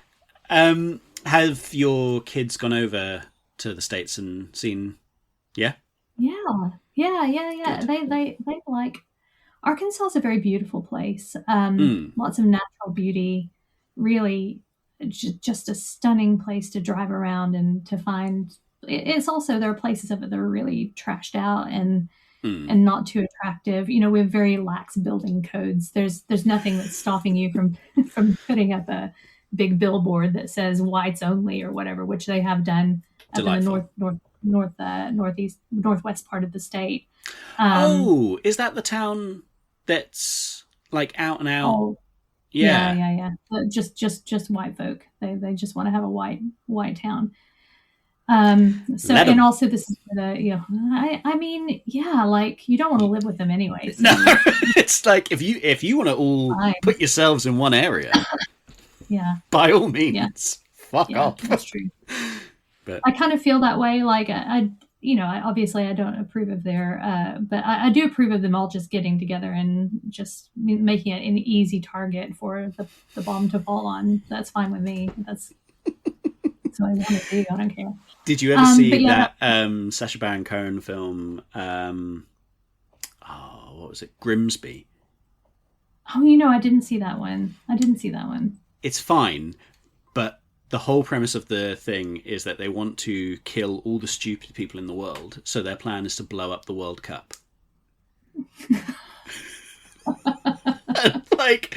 them. Have your kids gone over to the States and seen? Yeah. Yeah. Good. They like. Arkansas is a very beautiful place. Lots of natural beauty. Really, just a stunning place to drive around and to find. It's also, there are places of it that are really trashed out and not too attractive. You know, we have very lax building codes. There's nothing that's stopping you from putting up a big billboard that says whites only or whatever, which they have done up in the northwest part of the state. Is that the town that's like out and out? Oh, yeah. Just white folk. They just want to have a white town. And also this is for the, I mean, yeah, like you don't want to live with them anyway. So. No, it's like if you want to all put yourselves in one area, yeah, by all means, fuck off. That's true. But I kind of feel that way. Like obviously I don't approve of their, but I do approve of them all just getting together and just making it an easy target for the bomb to fall on. That's fine with me. That's what I want to do. I don't care. Did you ever see that Sacha Baron Cohen film? What was it? Grimsby. Oh, I didn't see that one. It's fine, but the whole premise of the thing is that they want to kill all the stupid people in the world, so their plan is to blow up the World Cup. Like,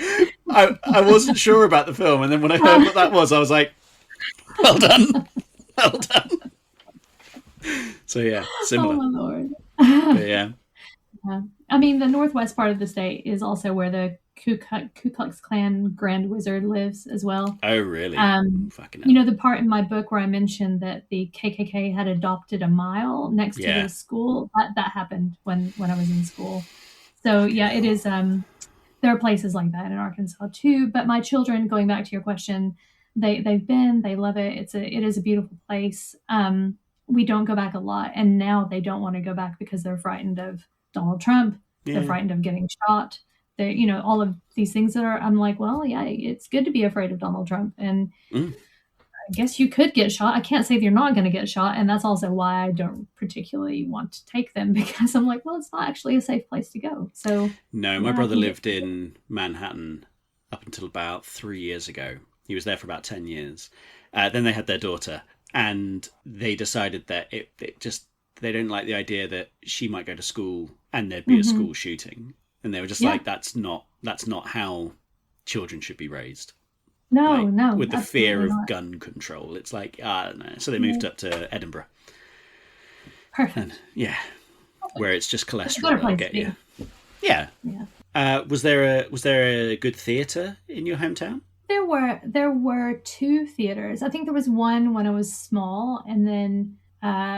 I wasn't sure about the film, and then when I heard what that was, I was like, well done. So yeah, similar. Oh my Lord. But yeah. I mean, the northwest part of the state is also where the Ku Klux Klan Grand Wizard lives as well. Oh, really? Fucking hell. You know, the part in my book where I mentioned that the KKK had adopted a mile next to the school, that happened when I was in school. So yeah, it is. There are places like that in Arkansas too. But my children, going back to your question, they love it. It is a beautiful place. We don't go back a lot, and now they don't want to go back because they're frightened of Donald Trump. Yeah. They're frightened of getting shot. They, all of these things I'm like, well, yeah, it's good to be afraid of Donald Trump, and I guess you could get shot. I can't say they're not going to get shot, and that's also why I don't particularly want to take them, because I'm like, well, it's not actually a safe place to go. So no, my brother lived in Manhattan up until about 3 years ago. He was there for about 10 years. Then they had their daughter, and they decided that they don't like the idea that she might go to school and there'd be a school shooting. And they were just like, that's not how children should be raised. No. With the fear of gun control. It's like, I don't know. So they moved up to Edinburgh. Perfect. And, where it's just cholesterol. I'll get you. Yeah. Yeah. Was there a good theatre in your hometown? There were two theaters. I think there was one when I was small, and then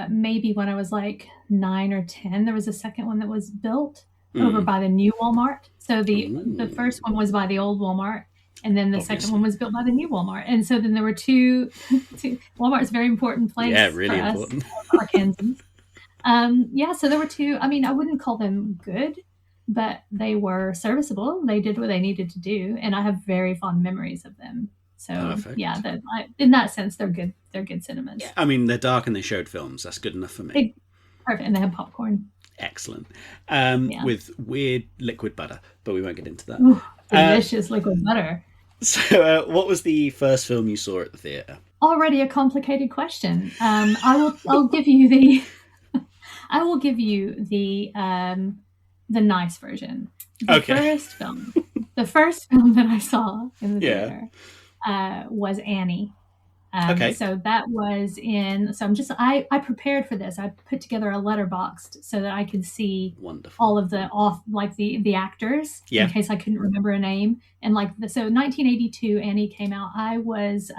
maybe when I was like 9 or 10, there was a second one that was built over by the new Walmart. So the first one was by the old Walmart, and then the second one was built by the new Walmart. And so then there were two. Walmart's a very important place. Yeah, really important. Arkansans. So there were two. I mean, I wouldn't call them good, but they were serviceable. They did what they needed to do, and I have very fond memories of them. So perfect. In that sense, they're good. They're good cinemas. Yeah. I mean, they're dark and they showed films. That's good enough for me. Perfect, and they have popcorn. Excellent. With weird liquid butter, but we won't get into that. Ooh, delicious liquid butter. So, what was the first film you saw at the theatre? Already a complicated question. I'll give you the. I will give you the nice version. The first film that I saw in the theater was Annie. Okay. So that was in. So I prepared for this. I put together a letterboxd so that I could see Wonderful. all of the actors in Yeah. case I couldn't remember a name. And so 1982, Annie came out. I was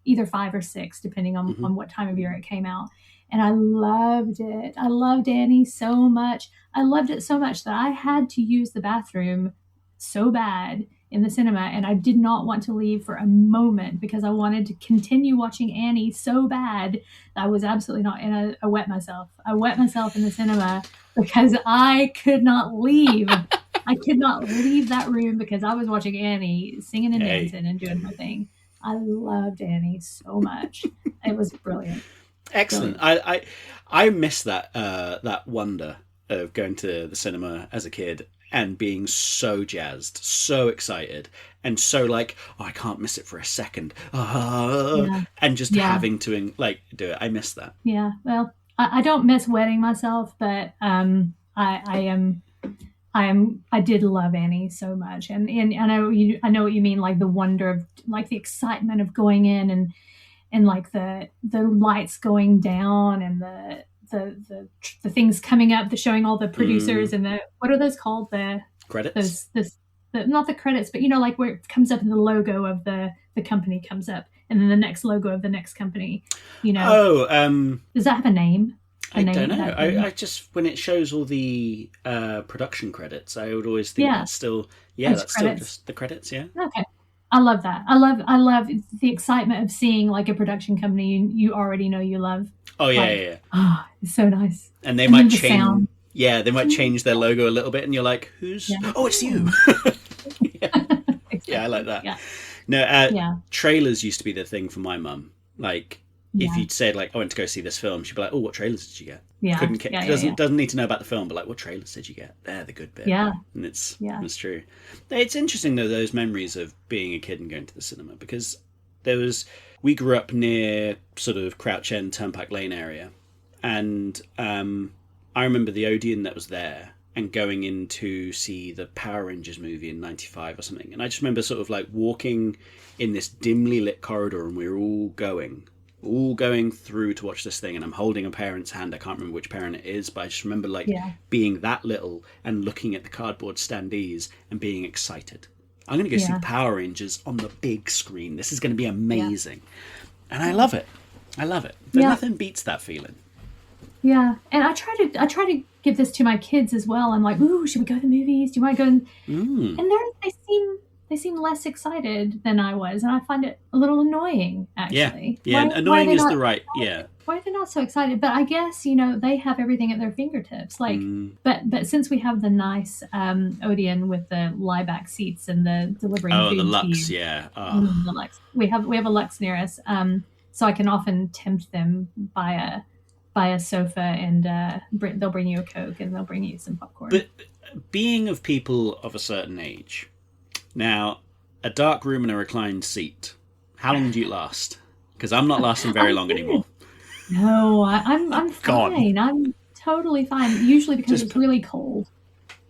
either 5 or 6, depending on what time of year it came out. And I loved it. I loved Annie so much. I loved it so much that I had to use the bathroom so bad in the cinema, and I did not want to leave for a moment because I wanted to continue watching Annie so bad. I was absolutely not, and I wet myself. I wet myself in the cinema because I could not leave. I could not leave that room because I was watching Annie singing and dancing and doing her thing. I loved Annie so much. It was brilliant. Excellent. Brilliant. I miss that wonder of going to the cinema as a kid and being so jazzed, so excited, and so like, oh, I can't miss it for a second, and just having to do it. I miss that. Yeah. Well, I don't miss wetting myself, but I did love Annie so much, and I know what you mean, like the wonder of like the excitement of going in and like the lights going down and the things coming up, showing all the producers and what are those called? The credits. Not the credits, but like where it comes up and the logo of the company comes up, and then the next logo of the next company. Oh, does that have a name? I don't know. I just, when it shows all the production credits, I would always think that's still that's still just the credits. Yeah. Okay. I love that. I love the excitement of seeing like a production company you already know you love. Oh yeah. Oh, it's so nice. And they might change. Sound. Yeah, they might change their logo a little bit, and you're like, "Who's? Yeah. Oh, it's you." Exactly. Yeah, I like that. Yeah. No, trailers used to be the thing for my mum. Like, if you'd said like, "I went to go see this film," she'd be like, "Oh, what trailers did you get?" Yeah. Doesn't need to know about the film, but like, what trailers did you get? They're the good bit. Yeah. And it's true. It's interesting though, those memories of being a kid and going to the cinema, because we grew up near sort of Crouch End, Turnpike Lane area, and I remember the Odeon that was there and going in to see the Power Rangers movie in '95 or something. And I just remember sort of like walking in this dimly lit corridor, and we were all going through to watch this thing, and I'm holding a parent's hand. I can't remember which parent it is, but I just remember being that little and looking at the cardboard standees and being excited. I'm going to go see Power Rangers on the big screen. This is going to be amazing. And I love it. But nothing beats that feeling. Yeah. And I try to give this to my kids as well. I'm like, ooh, should we go to the movies? Do you want to go? And they seem less excited than I was, and I find it a little annoying, actually. Yeah, annoying is the right, yeah. Why are they not so excited? But I guess, they have everything at their fingertips. Like, but since we have the nice Odeon with the lie-back seats and the delivering food the Lux, to you, yeah. The Lux. We have a Lux near us, so I can often tempt them by a sofa, and they'll bring you a Coke and they'll bring you some popcorn. But being of people of a certain age, now, a dark room and a reclined seat, how long do you last? Because I'm not lasting very long anymore. No, I'm fine. I'm totally fine. Usually because it's really cold.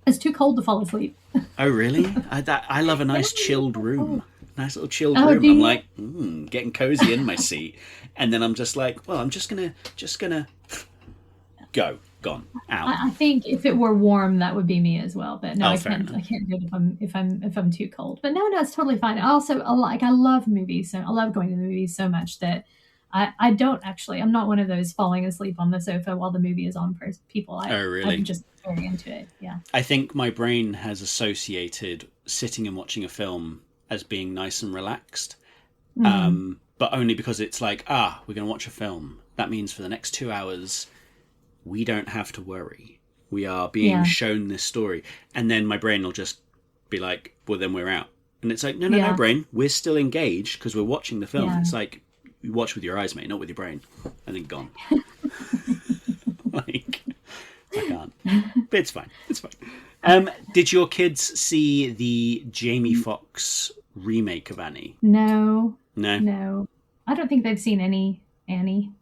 It's too cold to fall asleep. Oh, really? I love a nice chilled room. Nice little chilled room. I'm like, getting cozy in my seat. And then I'm just like, well, I'm just gonna gone out. I think if it were warm, that would be me as well. But no, I can't do it if I'm too cold. But no, it's totally fine. I love movies, so I love going to the movies so much that I don't actually. I'm not one of those falling asleep on the sofa while the movie is on for people. Oh, really? I'm just very into it. Yeah. I think my brain has associated sitting and watching a film as being nice and relaxed, but only because it's like, we're going to watch a film. That means for the next 2 hours, we don't have to worry. We are being shown this story. And then my brain will just be like, well, then we're out. And it's like, no, brain. We're still engaged because we're watching the film. Yeah. It's like, you watch with your eyes, mate, not with your brain. And then gone. Like, I can't. But it's fine. It's fine. Did your kids see the Jamie Foxx remake of Annie? No. I don't think they've seen any Annie.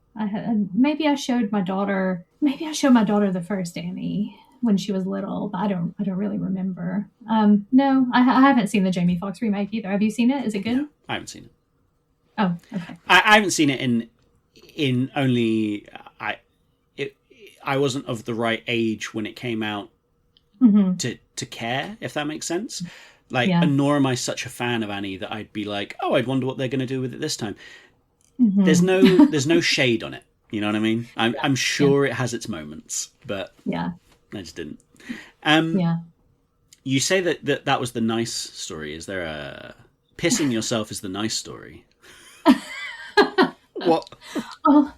Maybe I showed my daughter the first Annie when she was little, but I don't really remember. No, I haven't seen the Jamie Foxx remake either. Have you seen it? Is it good? No, I haven't seen it. Oh, okay. I haven't seen it in only I wasn't of the right age when it came out to care, if that makes sense. Like, Yeah. nor am I such a fan of Annie that I'd be like, oh, I'd wonder what they're going to do with it this time. Mm-hmm. There's no shade on it. You know what I mean? I'm sure it has its moments, but yeah, I just didn't. yeah. You say that was the nice story. Is there a pissing yourself is the nice story? What? Well,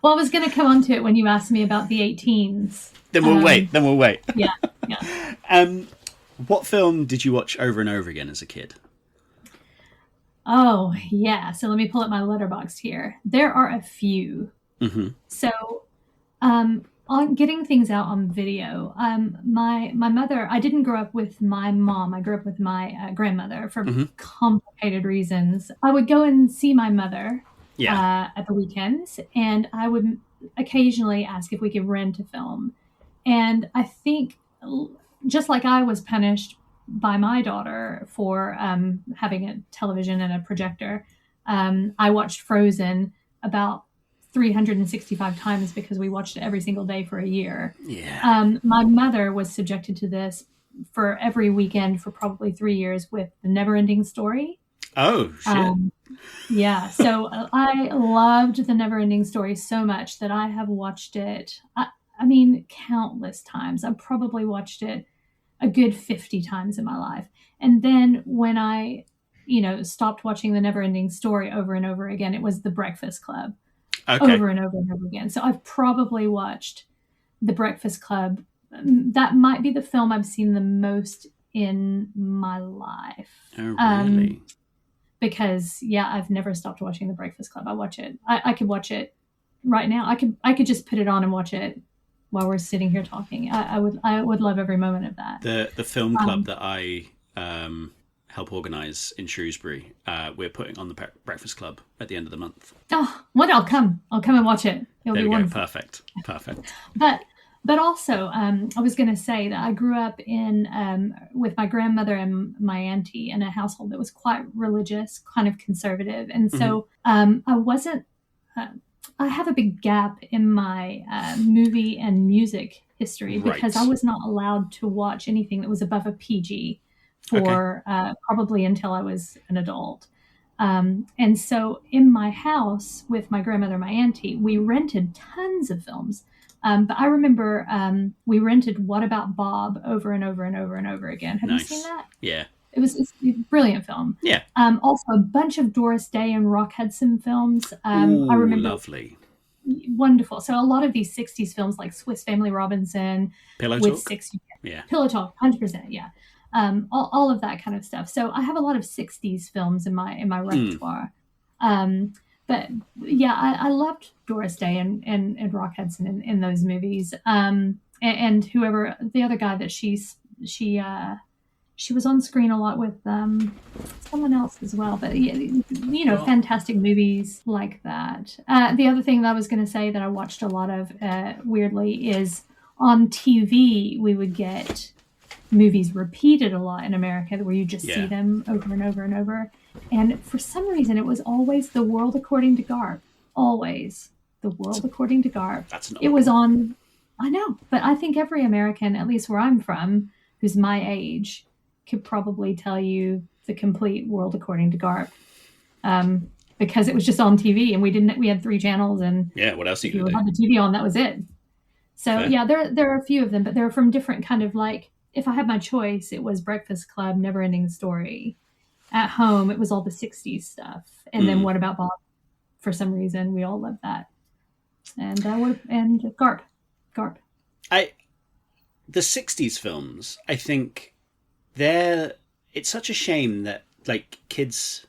I was going to come on to it when you asked me about the 18s. Then we'll wait. Yeah, yeah. What film did you watch over and over again as a kid? Oh, yeah. So let me pull up my letterbox here. There are a few. Mm-hmm. So, on getting things out on video, my mother, I didn't grow up with my mom. I grew up with my grandmother for complicated reasons. I would go and see my mother at the weekends, and I would occasionally ask if we could rent a film. And I think, just like I was punished by my daughter for having a television and a projector, I watched Frozen about 365 times because we watched it every single day for a year. Yeah. My mother was subjected to this for every weekend for probably 3 years with The Never-Ending Story. Oh, shit. Yeah. So I loved The Never-Ending Story so much that I have watched it, I mean, countless times. I've probably watched it a good 50 times in my life. And then when I, stopped watching The Never-Ending Story over and over again, it was The Breakfast Club. Okay. Over and over and over again. So I've probably watched The Breakfast Club. That might be the film I've seen the most in my life. Oh, really? Because I've never stopped watching The Breakfast Club. I watch it. I could watch it right now. I could just put it on and watch it while we're sitting here talking. I would love every moment of that. The film club that I help organise in Shrewsbury, we're putting on the Breakfast Club at the end of the month. Oh, what? I'll come and watch it. It'll there be we wonderful. Go. Perfect. But also, I was going to say that I grew up with my grandmother and my auntie in a household that was quite religious, kind of conservative, and so I wasn't. I have a big gap in my movie and music history because I was not allowed to watch anything that was above a PG for probably until I was an adult. And so in my house with my grandmother and my auntie, we rented tons of films. But I remember we rented What About Bob over and over and over and over again. Have you seen that? Yeah. It's a brilliant film. Yeah. Also, a bunch of Doris Day and Rock Hudson films. I remember. Lovely. Wonderful. So a lot of these 60s films like Swiss Family Robinson. Pillow with Talk? Yeah. Pillow Talk, 100%, yeah. All of that kind of stuff. So I have a lot of 60s films in my repertoire. But yeah, I loved Doris Day and Rock Hudson in those movies. And whoever the other guy that she was on screen a lot with someone else as well. But fantastic movies like that. The other thing that I was going to say that I watched a lot of weirdly is on TV we would get movies repeated a lot in America where you just see them over and over and over. And for some reason, it was always The World According to Garp. Always The World According to Garp. It was on. I know, but I think every American, at least where I'm from, who's my age, could probably tell you the complete World According to Garp, because it was just on TV, and we had 3 channels, and what else you had the TV on, that was it. So there are a few of them, but they're from different kind of like. If I had my choice, it was Breakfast Club, Never-Ending Story. At home, it was all the 60s stuff. And then What About Bob? For some reason, we all loved that. And Garp. The 60s films, I think it's such a shame that like kids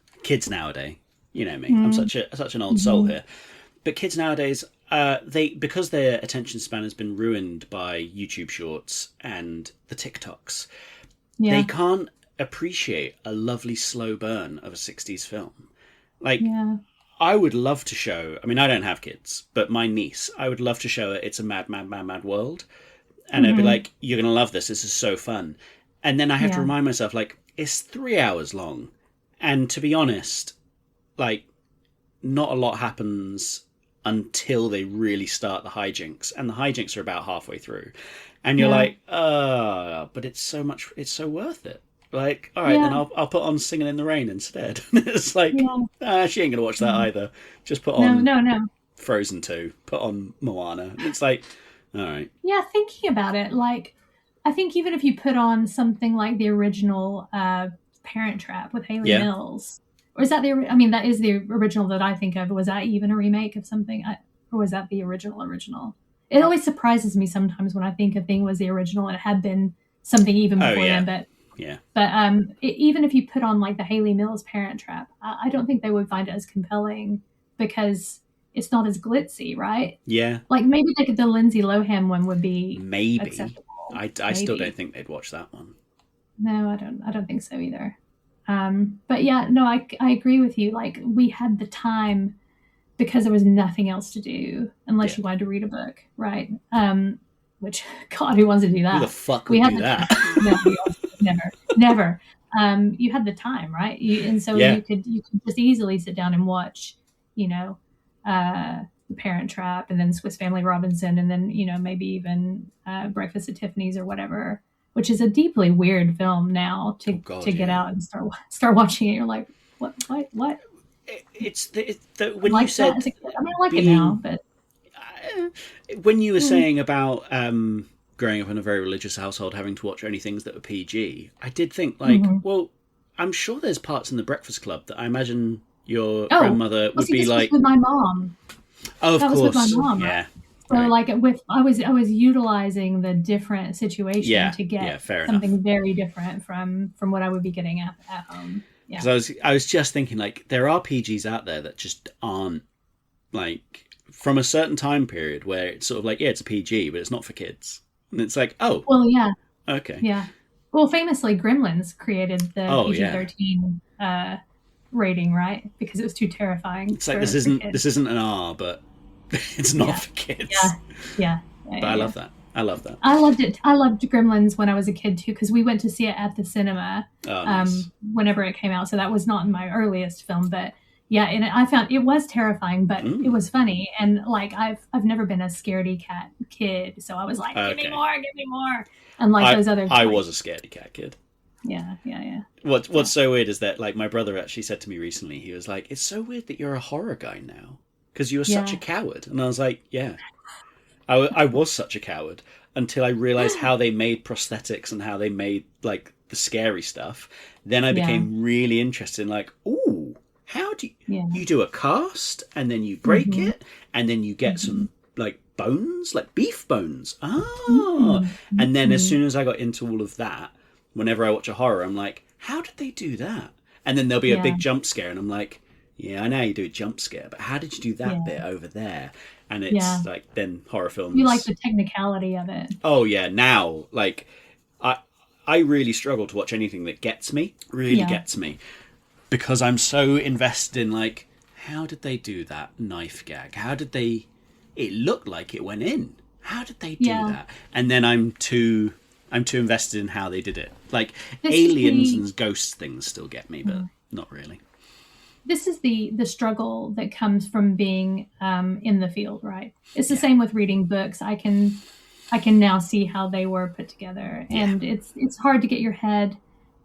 nowadays, you know me, I'm such an old soul here. But kids nowadays, because their attention span has been ruined by YouTube Shorts and the TikToks, they can't appreciate a lovely slow burn of a 60s film. Like, I would love to show, I mean, I don't have kids, but my niece, I would love to show her It's a Mad, Mad, Mad, Mad World. And I'd be like, you're going to love this. This is so fun. And then I have to remind myself, like, it's 3 hours long. And to be honest, like, not a lot happens until they really start the hijinks, and the hijinks are about halfway through, and you're like, but it's so worth it. Like, all right, then I'll put on Singing in the Rain instead. It's like, she ain't gonna watch that either. Just put on no. Frozen 2, put on Moana. And it's like, all right. Yeah, thinking about it, like, I think even if you put on something like the original Parent Trap with Haley Mills, or is that that is the original that I think of. Was that even a remake of something? Or was that the original? It always surprises me sometimes when I think a thing was the original and it had been something even before then, but even if you put on like the Haley Mills Parent Trap, I don't think they would find it as compelling because it's not as glitzy, right? Yeah. Like maybe like the Lindsay Lohan one would be acceptable. I still don't think they'd watch that one. No, I don't think so either. But yeah, no, I agree with you. Like we had the time because there was nothing else to do unless you wanted to read a book, right? Which God, who wants to do that? Who the fuck would do that? No, never. You had the time, right? You could just easily sit down and watch, The Parent Trap, and then Swiss Family Robinson, and then maybe even Breakfast at Tiffany's or whatever, which is a deeply weird film now to get out and start watching it. You're like, what? It's when like you said, I like it now, but when you were saying about growing up in a very religious household, having to watch only things that were PG, I did think well, I'm sure there's parts in The Breakfast Club that I imagine your grandmother would be like. Was with my mom. Oh, of course, was with my mom. Yeah. So like I was utilizing the different situation to get something very different from what I would be getting at home. Yeah. Because I was just thinking, like, there are PGs out there that just aren't, like, from a certain time period where it's sort of like, it's a PG, but it's not for kids. And it's like, oh. Well, yeah. Okay. Yeah. Well, famously, Gremlins created the PG-13 rating, right? Because it was too terrifying. It's like, this isn't an R, but it's not for kids. Yeah. But I love that. I loved it. I loved Gremlins when I was a kid too, because we went to see it at the cinema whenever it came out. So that was not my earliest film, but yeah, and I found it was terrifying, but it was funny. And like I've never been a scaredy cat kid, so I was like, give me more. And like those other, I was a scaredy cat kid. Yeah. What's so weird is that like my brother actually said to me recently, he was like, it's so weird that you're a horror guy now because you were such a coward, and I was like, yeah. I was such a coward until I realized how they made prosthetics and how they made like the scary stuff. Then I became really interested in like, ooh, how do you do a cast and then you break it and then you get some like bones, like beef bones. And then as soon as I got into all of that, whenever I watch a horror, I'm like, how did they do that? And then there'll be a big jump scare and I'm like, yeah, I know you do a jump scare, but how did you do that bit over there? And it's like, then horror films. You like the technicality of it. Oh, yeah. Now, like, I really struggle to watch anything that gets me, gets me. Because I'm so invested in, like, how did they do that knife gag? It looked like it went in. How did they do that? And then I'm too invested in how they did it. Like, aliens and ghost things still get me, but not really. This is the struggle that comes from being in the field, right? It's the same with reading books. I can now see how they were put together, and it's hard to get your head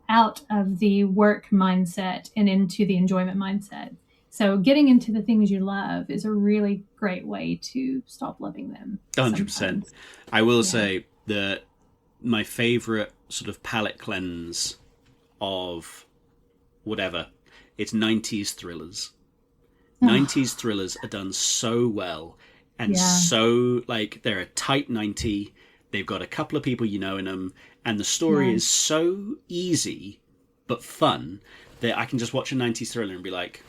out of the work mindset and into the enjoyment mindset. So getting into the things you love is a really great way to stop loving them. 100%. I will say that my favorite sort of palate cleanse of whatever. It's 90s thrillers. 90s thrillers are done so well and so, like, they're a tight 90. They've got a couple of people you know in them, and the story is so easy but fun that I can just watch a 90s thriller and be like,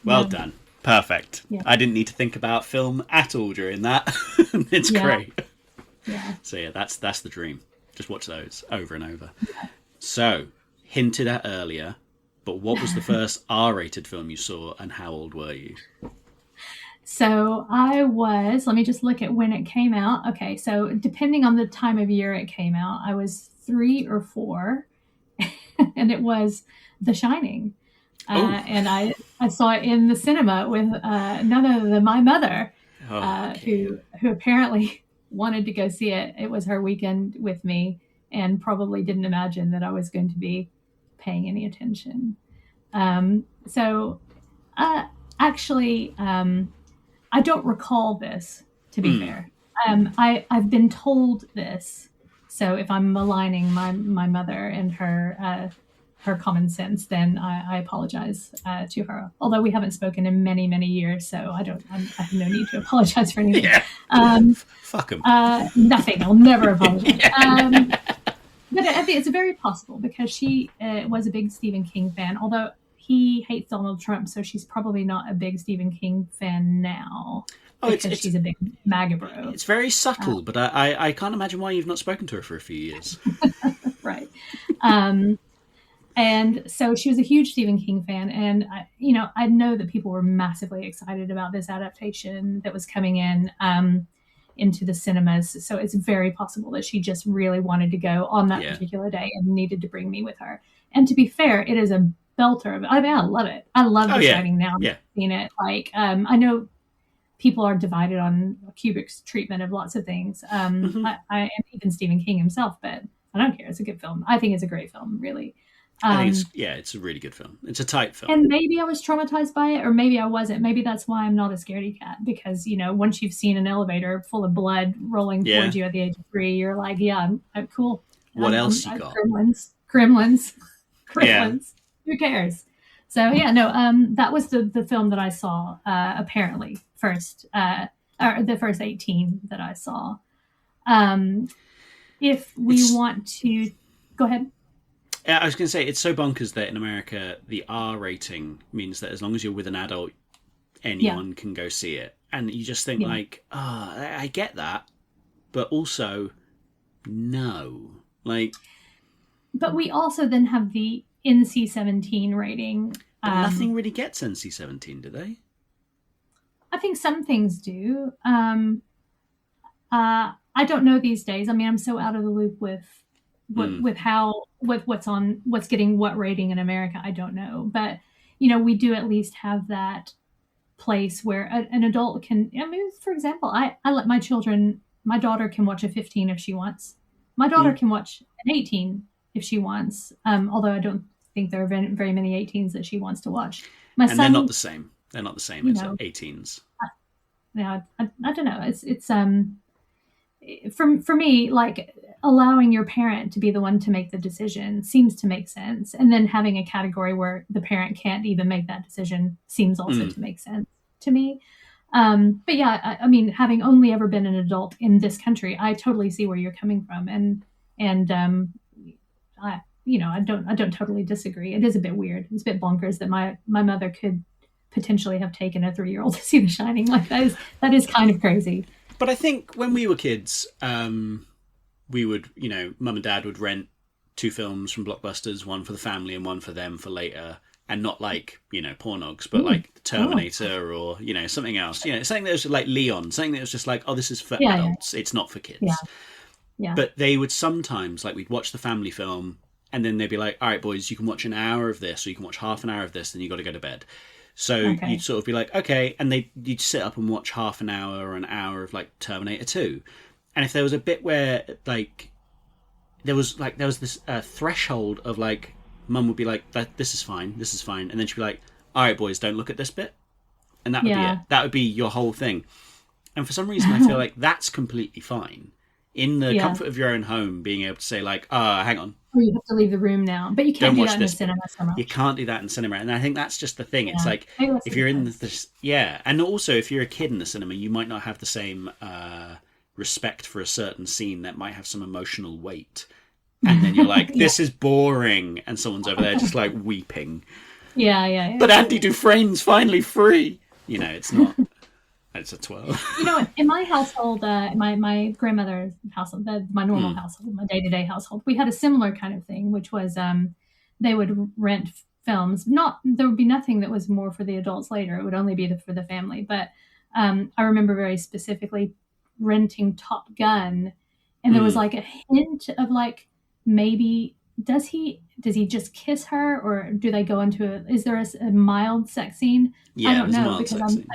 well done. Perfect. Yeah. I didn't need to think about film at all during that. It's great. Yeah. So, yeah, that's the dream. Just watch those over and over. Yeah. So, hinted at earlier, but what was the first R-rated film you saw, and how old were you? So let me just look at when it came out. Okay, so depending on the time of year it came out, I was 3 or 4, and it was The Shining. And I saw it in the cinema with none other than my mother, who apparently wanted to go see it. It was her weekend with me and probably didn't imagine that I was going to be paying any attention. So actually, I don't recall this, to be fair. I've been told this. So if I'm maligning my mother and her common sense, then I apologize to her. Although we haven't spoken in many, many years, so I have no need to apologize for anything. Fuck him. Nothing. I'll never apologize. But I think it's very possible because she was a big Stephen King fan, although he hates Donald Trump, so she's probably not a big Stephen King fan now. Because she's a big MAGA bro. It's very subtle, but I can't imagine why you've not spoken to her for a few years. Right. And so she was a huge Stephen King fan. And, I know that people were massively excited about this adaptation that was coming in into the cinemas. So it's very possible that she just really wanted to go on that particular day and needed to bring me with her. And to be fair, it is a belter. I love it. I love deciding now. I've seen it. I know people are divided on Kubrick's treatment of lots of things. And even Stephen King himself, but I don't care. It's a good film. I think it's a great film, really. I think it's a really good film. It's a tight film. And maybe I was traumatized by it, or maybe I wasn't. Maybe that's why I'm not a scaredy cat, because, once you've seen an elevator full of blood rolling towards you at the age of 3, you're like, I'm cool. What else you got? Gremlins. Yeah. Who cares? So that was the film that I saw apparently first, or the first 18 that I saw. If we want to go ahead. I was going to say, it's so bonkers that in America the R rating means that as long as you're with an adult, anyone can go see it, and you just think I get that, but also no, But we also then have the NC-17 rating. Nothing really gets NC-17, do they? I think some things do. I don't know these days. I mean, I'm so out of the loop with what's getting what rating in America. I don't know, but we do at least have that place where an adult can. I mean, for example, I let my daughter can watch a 15 if she wants. My daughter can watch an 18 if she wants. Although I don't think there are very, very many 18s that she wants to watch. My son, they're not the same. They're not the same as 18s. I don't know. It's for me, allowing your parent to be the one to make the decision seems to make sense, and then having a category where the parent can't even make that decision seems also to make sense to me. But I mean, having only ever been an adult in this country, I totally see where you're coming from, and I don't totally disagree. It is a bit weird. It's a bit bonkers that my mother could potentially have taken a 3-year-old to see The Shining. That is kind of crazy. But I think when we were kids, we would, mum and dad would rent 2 films from Blockbusters, one for the family and one for them for later, and not pornogs, but Terminator or something else, something that was like Leon, something that was just this is for adults, it's not for kids. Yeah. But they would sometimes we'd watch the family film, and then they'd be like, all right, boys, you can watch an hour of this, or you can watch half an hour of this, then you got to go to bed. So you'd sort of be like, okay, and you'd sit up and watch half an hour or an hour of Terminator 2. And if there was a bit where there was this threshold of mum would be like, this is fine, and then she'd be like, all right, boys, don't look at this bit, and that would be it. That would be your whole thing. And for some reason, I feel like that's completely fine in the comfort of your own home, being able to say hang on. Or you have to leave the room now, but you can't do that in the cinema so much. You can't do that in cinema, and I think that's just the thing. It's if you're in this, and also if you're a kid in the cinema, you might not have the same respect for a certain scene that might have some emotional weight, and then you're like, this is boring, and someone's over there just weeping. Yeah. But Andy Dufresne's finally free. It's not. It's a 12. In my household, my grandmother's household, my normal household, my day-to-day household, we had a similar kind of thing, which was they would rent films. There would be nothing that was more for the adults later. It would only be for the family. But I remember very specifically renting Top Gun, and there was a hint of maybe does he just kiss her, or do they go into is there a mild sex scene? Yeah, I don't there's a know, mild because sex scene.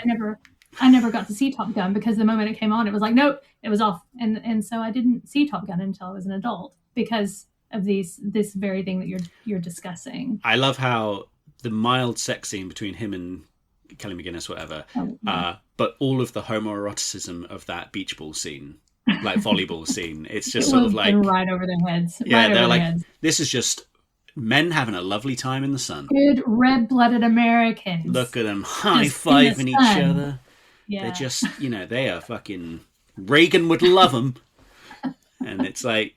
I never got to see Top Gun, because the moment it came on, it was like, nope, it was off. And so I didn't see Top Gun until I was an adult, because of this very thing that you're discussing. I love how the mild sex scene between him and Kelly McGinnis, whatever, Oh, yeah. but all of the homoeroticism of that beach ball scene, like volleyball scene, it's just It sort would of have been like, right over their heads. yeah, Right over they're their like, heads. this is just men having a lovely time in the sun. Good red-blooded Americans. Look at them Just in the high-fiving each sun. other. Yeah. They're just, they are fucking, Reagan would love them. And it's like,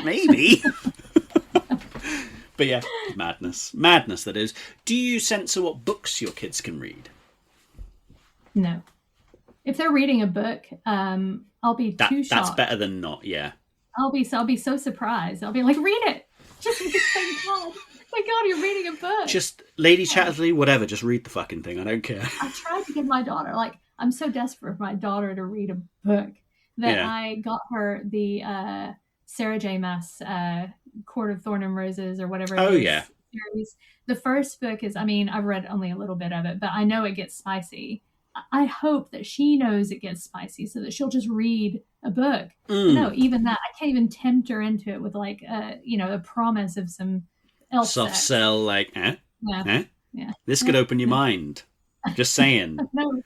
maybe. But yeah, madness that is. Do you censor what books your kids can read? No. If they're reading a book, I'll be too shocked. That's better than not. Yeah. I'll be so surprised. I'll be like, read it. Just thank God. Thank God you're reading a book. Just Lady Chatterley, whatever. Just read the fucking thing. I don't care. I tried to give my daughter, like, I'm so desperate for my daughter to read a book that I got her the Sarah J. Maas Court of Thorn and Roses, or whatever it is, yeah. series. The first book is, I've read only a little bit of it, but I know it gets spicy. I hope that she knows it gets spicy, so that she'll just read a book. No, even that, I can't even tempt her into it with like a promise of some elf soft sex. sell, like Yeah. This could open your mind. Just saying. No,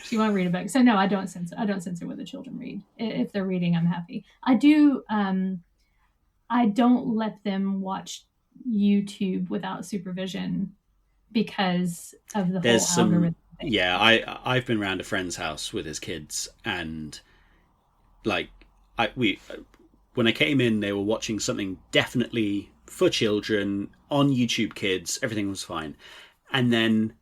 she won't read a book. So no, I don't censor what the children read. If they're reading, I'm happy. I do. I don't let them watch YouTube without supervision, because of the whole algorithm thing. Yeah, I've been around a friend's house with his kids, and like when I came in, they were watching something definitely for children on YouTube Kids. Everything was fine, and then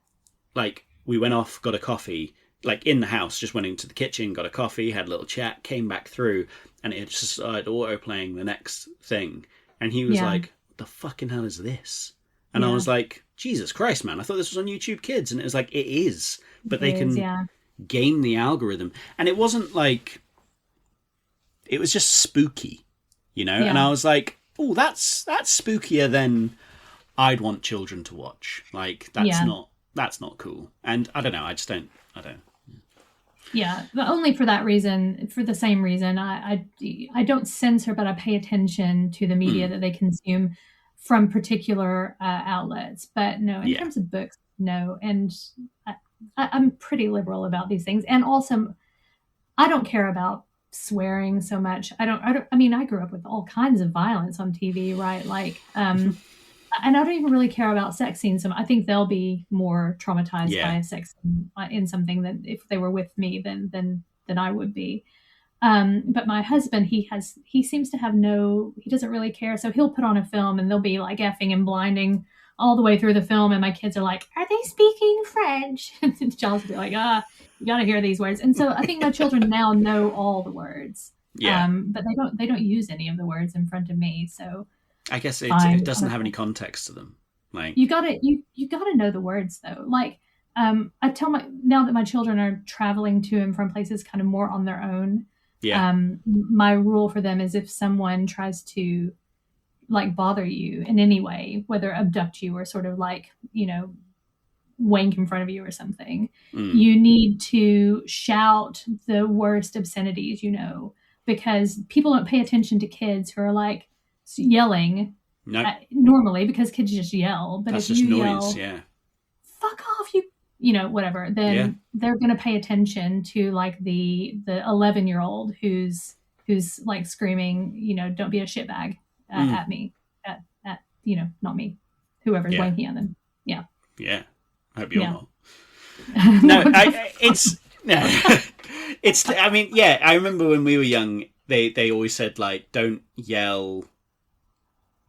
like we went off, got a coffee, like in the house, just went into the kitchen, got a coffee, had a little chat, came back through, and it just started auto playing the next thing, and he was like, "What the fucking hell is this?" And I was like, Jesus Christ, man, I thought this was on YouTube Kids. And it was like, it is. But they can game the algorithm. And it wasn't like, it was just spooky, And I was like, oh, that's spookier than I'd want children to watch. Like, that's not cool. And I don't know, I don't. Yeah, but only for that reason, for the same reason. I don't censor, but I pay attention to the media that they consume from particular outlets. But no, in terms of books, no. And I'm pretty liberal about these things. And also, I don't care about swearing so much. I grew up with all kinds of violence on TV, right? Like, and I don't even really care about sex scenes. I think they'll be more traumatized by a sex scene in something that if they were with me than I would be. But my husband, he seems to have he doesn't really care. So he'll put on a film and they'll be like effing and blinding all the way through the film. And my kids are like, are they speaking French? And Charles will be like, you got to hear these words. And so I think my children now know all the words. Yeah. But they don't use any of the words in front of me. So I guess it doesn't have any context to them. Like you gotta know the words though. Like, I tell now that my children are traveling to and from places kind of more on their own. Yeah. My rule for them is if someone tries to like bother you in any way, whether abduct you or sort of like, wank in front of you or something, you need to shout the worst obscenities, because people don't pay attention to kids who are like yelling normally, because kids just yell. But that's if just you noise, yell, fuck off, whatever, then they're going to pay attention to like the 11-year-old who's like screaming, don't be a shitbag at me, at not me, whoever's wanking at them. Yeah. Yeah. I hope you're not. No, it's I remember when we were young, they always said like, don't yell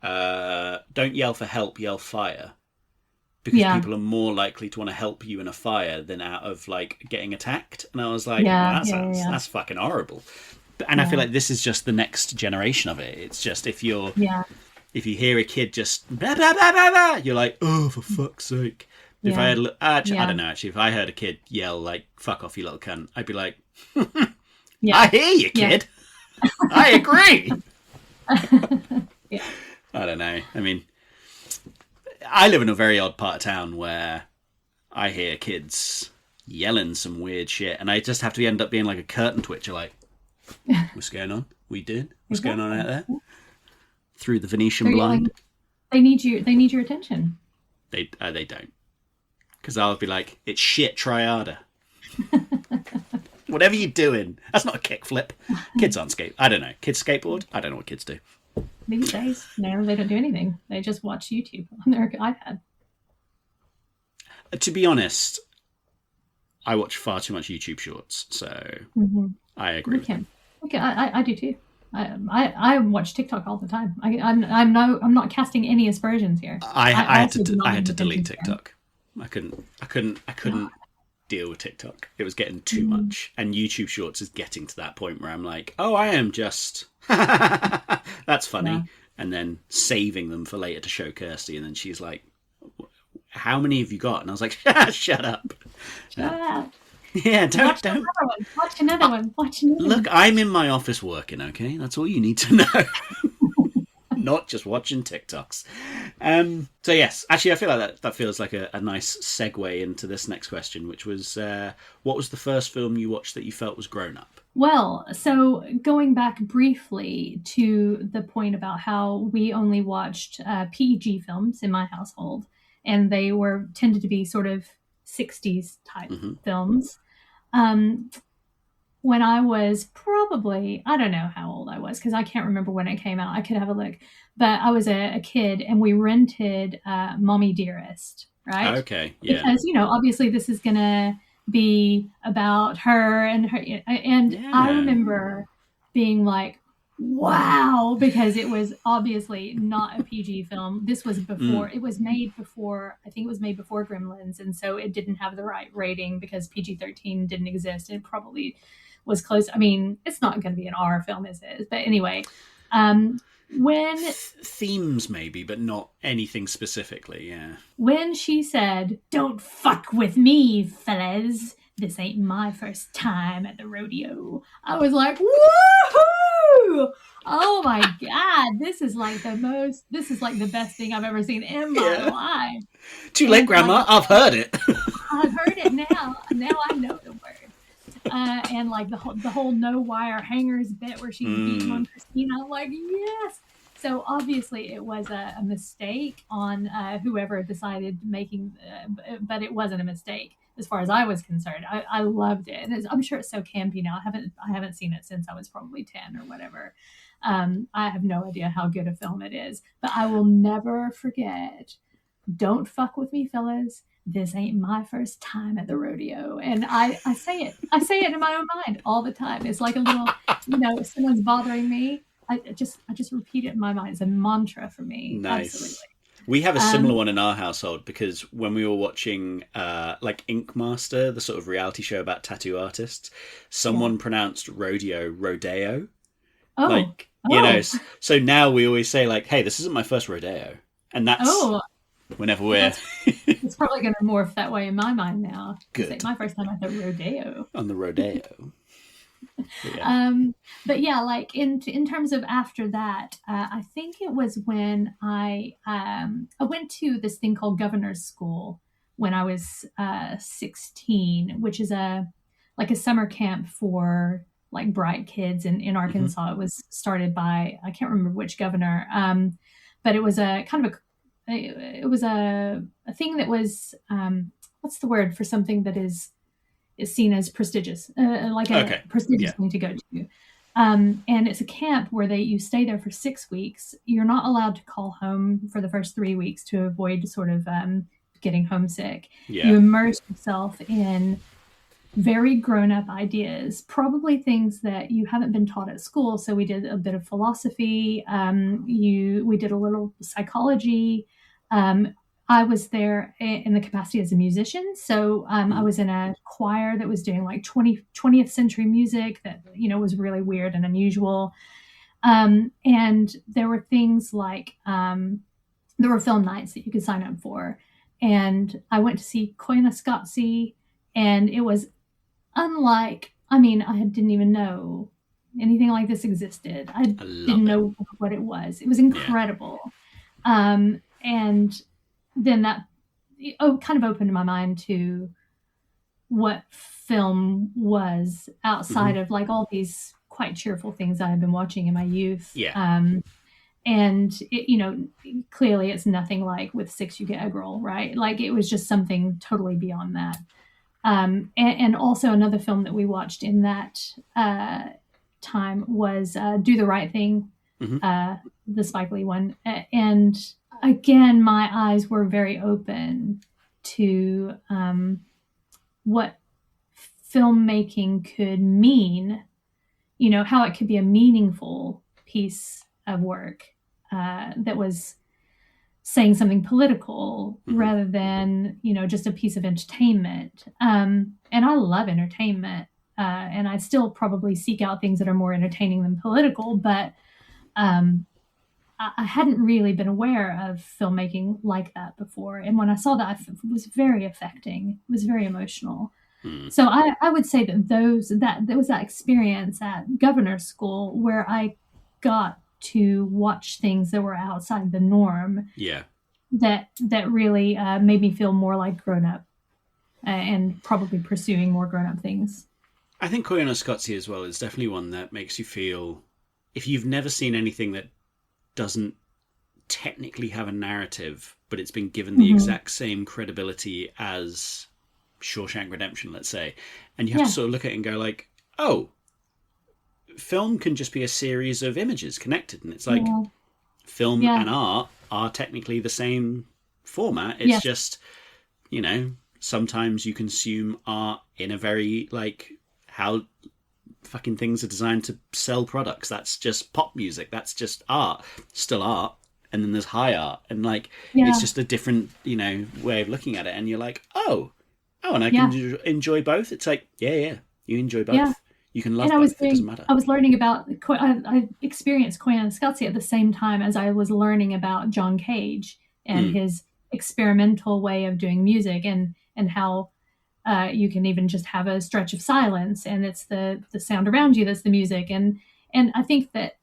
for help, yell fire. Because people are more likely to want to help you in a fire than out of like getting attacked. And I was like, that's fucking horrible. And I feel like this is just the next generation of it. It's just if you hear a kid just blah, blah, blah, blah, blah, you're like, oh, for fuck's sake. If I had, I don't know, actually, if I heard a kid yell like, fuck off, you little cunt, I'd be like, I hear you, kid. I agree. Yeah. I don't know. I mean, I live in a very odd part of town where I hear kids yelling some weird shit, and I just have to end up being like a curtain twitcher, like, what's going on? We did? What's going on out there? Through the Venetian blind. They need you. They need your attention. They don't. Because I'll be like, it's shit, try harder. Whatever you're doing. That's not a kickflip. Kids aren't skate. I don't know. Kids skateboard? I don't know what kids do. These days, no, they don't do anything. They just watch YouTube on their iPad. To be honest, I watch far too much YouTube Shorts, so I agree. Okay, I do too. I watch TikTok all the time. I'm not casting any aspersions here. I had to delete TikTok. I couldn't deal with TikTok. It was getting too much, and YouTube Shorts is getting to that point where I'm like, oh, I am just that's funny, and then saving them for later to show Kirsty, and then she's like, how many have you got? And I was like, shut up. Shut up. Yeah, don't. Watch another one. Look, I'm in my office working, okay? That's all you need to know. Not just watching TikToks. So yes, actually I feel like that feels like a nice segue into this next question, which was, what was the first film you watched that you felt was grown up? Well, so going back briefly to the point about how we only watched PG films in my household, and they tended to be sort of 60s type films. When I was probably, I don't know how old I was, because I can't remember when it came out. I could have a look. But I was a kid, and we rented Mommy Dearest, right? Okay, yeah. Because, obviously this is going to be about her and her. And I remember being like, wow, because it was obviously not a PG film. This was before, it was made before, I think it was made before Gremlins, and so it didn't have the right rating because PG-13 didn't exist, and it probably was close. I mean, it's not going to be an R film, is it? But anyway, when themes maybe, but not anything specifically, yeah. When she said, "Don't fuck with me, fellas. This ain't my first time at the rodeo," I was like, woohoo! Oh my God, this is like the best thing I've ever seen in my life. Too late, Grandma. I've heard it. I've heard it now. Now I know the word. And like the whole no wire hangers bit where she's beating on Christina. I'm like, yes. So obviously it was a mistake on whoever decided making, but it wasn't a mistake as far as I was concerned. I loved it, and I'm sure it's so campy now. I haven't seen it since I was probably 10 or whatever. I have no idea how good a film it is, but I will never forget. Don't fuck with me, fellas. This ain't my first time at the rodeo. And I say it in my own mind all the time. It's like a little, if someone's bothering me, I just repeat it in my mind. It's a mantra for me. Nice. Absolutely. We have a similar one in our household, because when we were watching like Ink Master, the sort of reality show about tattoo artists, someone pronounced rodeo. So now we always say like, hey, this isn't my first rodeo. And that's whenever we're... It's probably going to morph that way in my mind now. Good. It's my first time at the rodeo. On the rodeo. But yeah, like in terms of after that, I think it was when I went to this thing called Governor's School when I was 16, which is a summer camp for like bright kids in Arkansas. It was started by, I can't remember which governor, but it was a kind of it was a thing that was what's the word for something that is seen as prestigious, prestigious thing to go to. And it's a camp where you stay there for 6 weeks. You're not allowed to call home for the first 3 weeks to avoid sort of getting homesick. Yeah. You immerse yourself in very grown-up ideas, probably things that you haven't been taught at school. So we did a bit of philosophy. We did a little psychology. I was there in the capacity as a musician. So I was in a choir that was doing like 20th century music that, was really weird and unusual. And there were things like, there were film nights that you could sign up for. And I went to see Koyaanisqatsi, and it was unlike, I didn't even know anything like this existed. I didn't know what it was. It was incredible. And then that kind of opened my mind to what film was outside of like all these quite cheerful things I had been watching in my youth. And it, clearly it's nothing like With Six You Get a Girl, right? Like it was just something totally beyond that. And also another film that we watched in that time was Do the Right Thing, the Spike Lee one. And again, my eyes were very open to what filmmaking could mean, how it could be a meaningful piece of work that was saying something political rather than, just a piece of entertainment. And I love entertainment. And I still probably seek out things that are more entertaining than political, but I hadn't really been aware of filmmaking like that before. And when I saw that, it was very affecting. It was very emotional. So I would say that there was that experience at governor's school where I got to watch things that were outside the norm. That really made me feel more like grown up and probably pursuing more grown up things. I think Koyaanisqatsi as well is definitely one that makes you feel, if you've never seen anything that doesn't technically have a narrative, but it's been given the exact same credibility as Shawshank Redemption, let's say, and you have to sort of look at it and go like, oh, film can just be a series of images connected, and it's like film and art are technically the same format. It's just, sometimes you consume art in a very like how fucking things are designed to sell products. That's just pop music. That's just art, still art. And then there's high art, and like it's just a different way of looking at it. And you're like, oh, and I can enjoy both. It's like you enjoy both. You can love both. It doesn't matter. I was learning about I experienced Koyaanisqatsi at the same time as I was learning about John Cage and his experimental way of doing music, and how you can even just have a stretch of silence and it's the sound around you that's the music. And I think that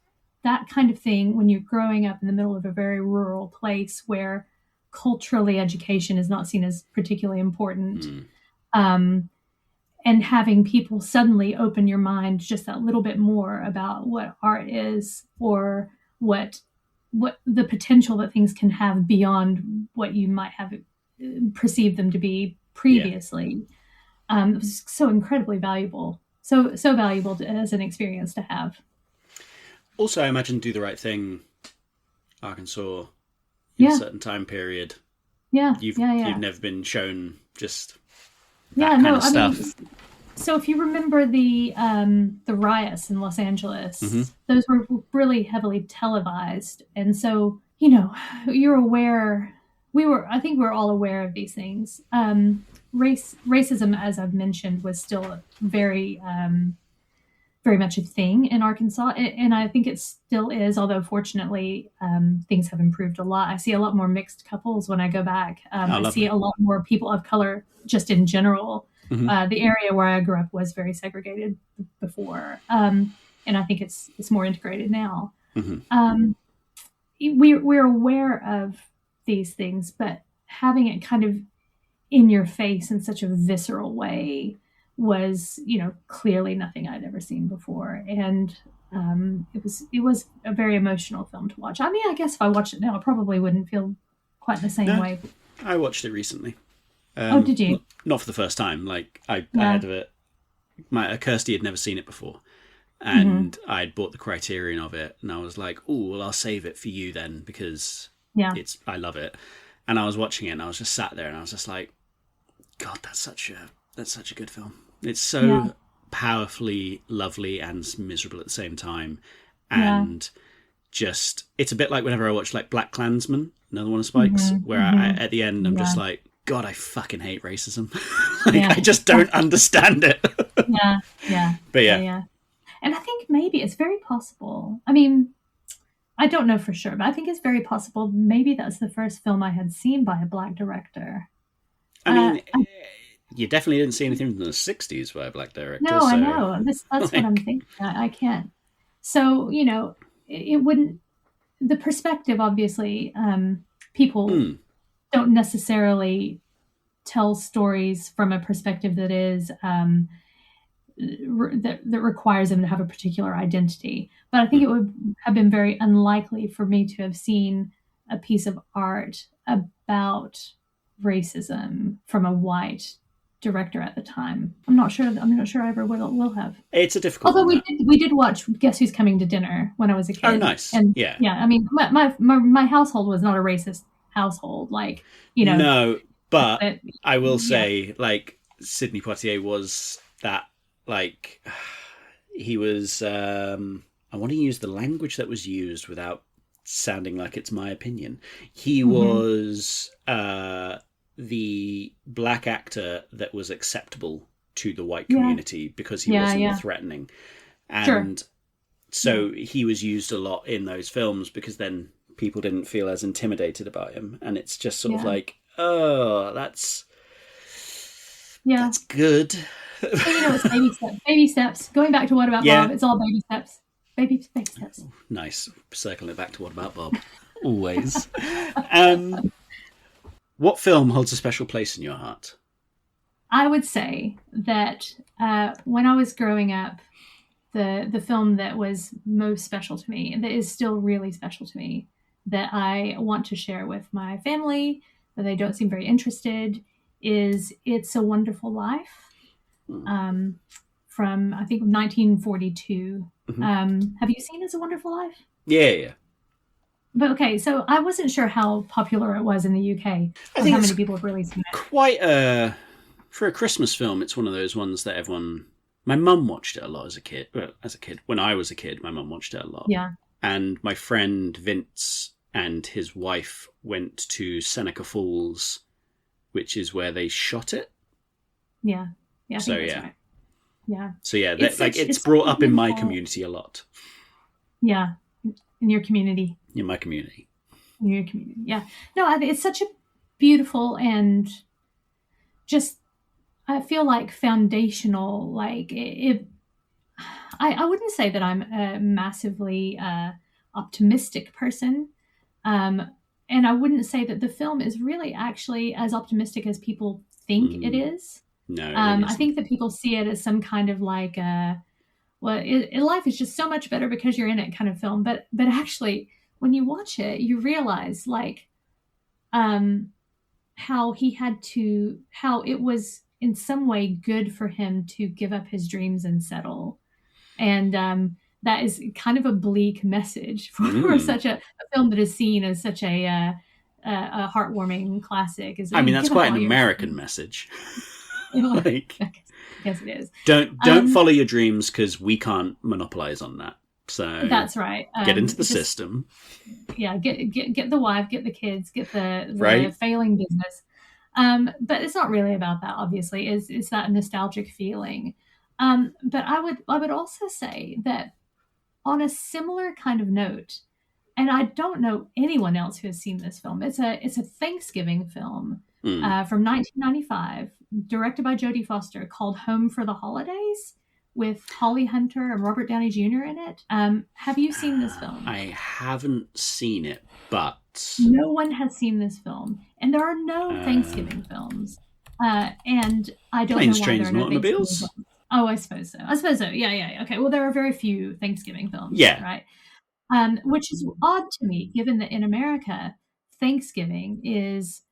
kind of thing, when you're growing up in the middle of a very rural place where culturally education is not seen as particularly important, and having people suddenly open your mind just that little bit more about what art is, or what the potential that things can have beyond what you might have perceived them to be previously. It was so incredibly valuable, so valuable as an experience to have. Also, I imagine Do the Right Thing, Arkansas, in a certain time period. You've never been shown just that kind of stuff. So if you remember the riots in Los Angeles, those were really heavily televised, and so you're aware. I think we're all aware of these things. Racism, as I've mentioned, was still very much a thing in Arkansas, and I think it still is. Although fortunately, things have improved a lot. I see a lot more mixed couples when I go back. I see a lot more people of color just in general. The area where I grew up was very segregated before, and I think it's more integrated now. We're aware of these things, but having it kind of in your face in such a visceral way was, clearly nothing I'd ever seen before, and it was a very emotional film to watch. I mean, I guess if I watched it now, I probably wouldn't feel quite the same way. I watched it recently. Oh, did you? Not for the first time. Like I had Kirsty had never seen it before, and I'd bought the Criterion of it, and I was like, "Oh, well, I'll save it for you then because I love it." And I was watching it, and I was just sat there, and I was just like, "God, that's such a good film. It's so powerfully lovely and miserable at the same time, and just it's a bit like whenever I watch like Black Klansman, another one of Spike's, where I, at the end I'm just like, God, I fucking hate racism. I just don't understand it. But yeah. And I think maybe it's very possible. I mean, I don't know for sure, but I think it's very possible. Maybe that's the first film I had seen by a black director. I mean, you definitely didn't see anything from the 60s by a black director. No, so, I know. That's what I'm thinking. I can't. So, it wouldn't, the perspective, obviously, people don't necessarily tell stories from a perspective that is that requires them to have a particular identity. But I think it would have been very unlikely for me to have seen a piece of art about racism from a white director at the time. I'm not sure I ever will have. It's a difficult Although one. we did watch Guess Who's Coming to Dinner when I was a kid. Oh, nice. And yeah. I mean, my household was not a racist household, like, No, but I will say, like, Sidney Poitier was that, like, he was, I want to use the language that was used without sounding like it's my opinion. He was the black actor that was acceptable to the white community because he wasn't threatening. And so he was used a lot in those films because then people didn't feel as intimidated about him. And it's just sort of like, oh, that's good. So, it's baby steps. Baby steps. Going back to What About Bob, it's all baby steps. Baby steps. Nice. Circling it back to What About Bob. Always. What film holds a special place in your heart? I would say that when I was growing up, the film that was most special to me, and that is still really special to me, that I want to share with my family, that they don't seem very interested, is It's a Wonderful Life, from, I think, 1942. Have you seen It's a Wonderful Life? Yeah. But okay, so I wasn't sure how popular it was in the UK. I think how many people have really seen it. Quite for a Christmas film, it's one of those ones that everyone... My mum watched it a lot as a kid. Well, when I was a kid, my mum watched it a lot. Yeah. And my friend Vince and his wife went to Seneca Falls, which is where they shot it. Yeah. I think that's right. Yeah. So yeah, it's brought up in my community a lot. Yeah. In your community. In my community. In your community. Yeah. No, it's such a beautiful and just, I feel like, foundational, like I wouldn't say that I'm a massively optimistic person. And I wouldn't say that the film is really actually as optimistic as people think it is. No. I think that people see it as some kind of like, life is just so much better because you're in it kind of film. But actually, when you watch it, you realize, like, how it was in some way good for him to give up his dreams and settle. And that is kind of a bleak message for such a film that is seen as such a heartwarming classic. I mean, that's quite an American message. Like, yes, it is. Don't follow your dreams because we can't monopolize on that. So that's right. Get into the system. Yeah, get the wife, get the kids, get the failing business. But it's not really about that. Obviously, it's that nostalgic feeling. But I would also say that on a similar kind of note, and I don't know anyone else who has seen this film. It's a Thanksgiving film from 1995, directed by Jodie Foster, called Home for the Holidays, with Holly Hunter and Robert Downey Jr. in it. Have you seen this film? I haven't seen it, but no one has seen this film, and there are no Thanksgiving films. And I don't Planes, know why Trains, there are no Automobiles. Oh, I suppose so. Yeah. Okay. Well, there are very few Thanksgiving films. Yeah. Right. Which is odd to me, given that in America, Thanksgiving is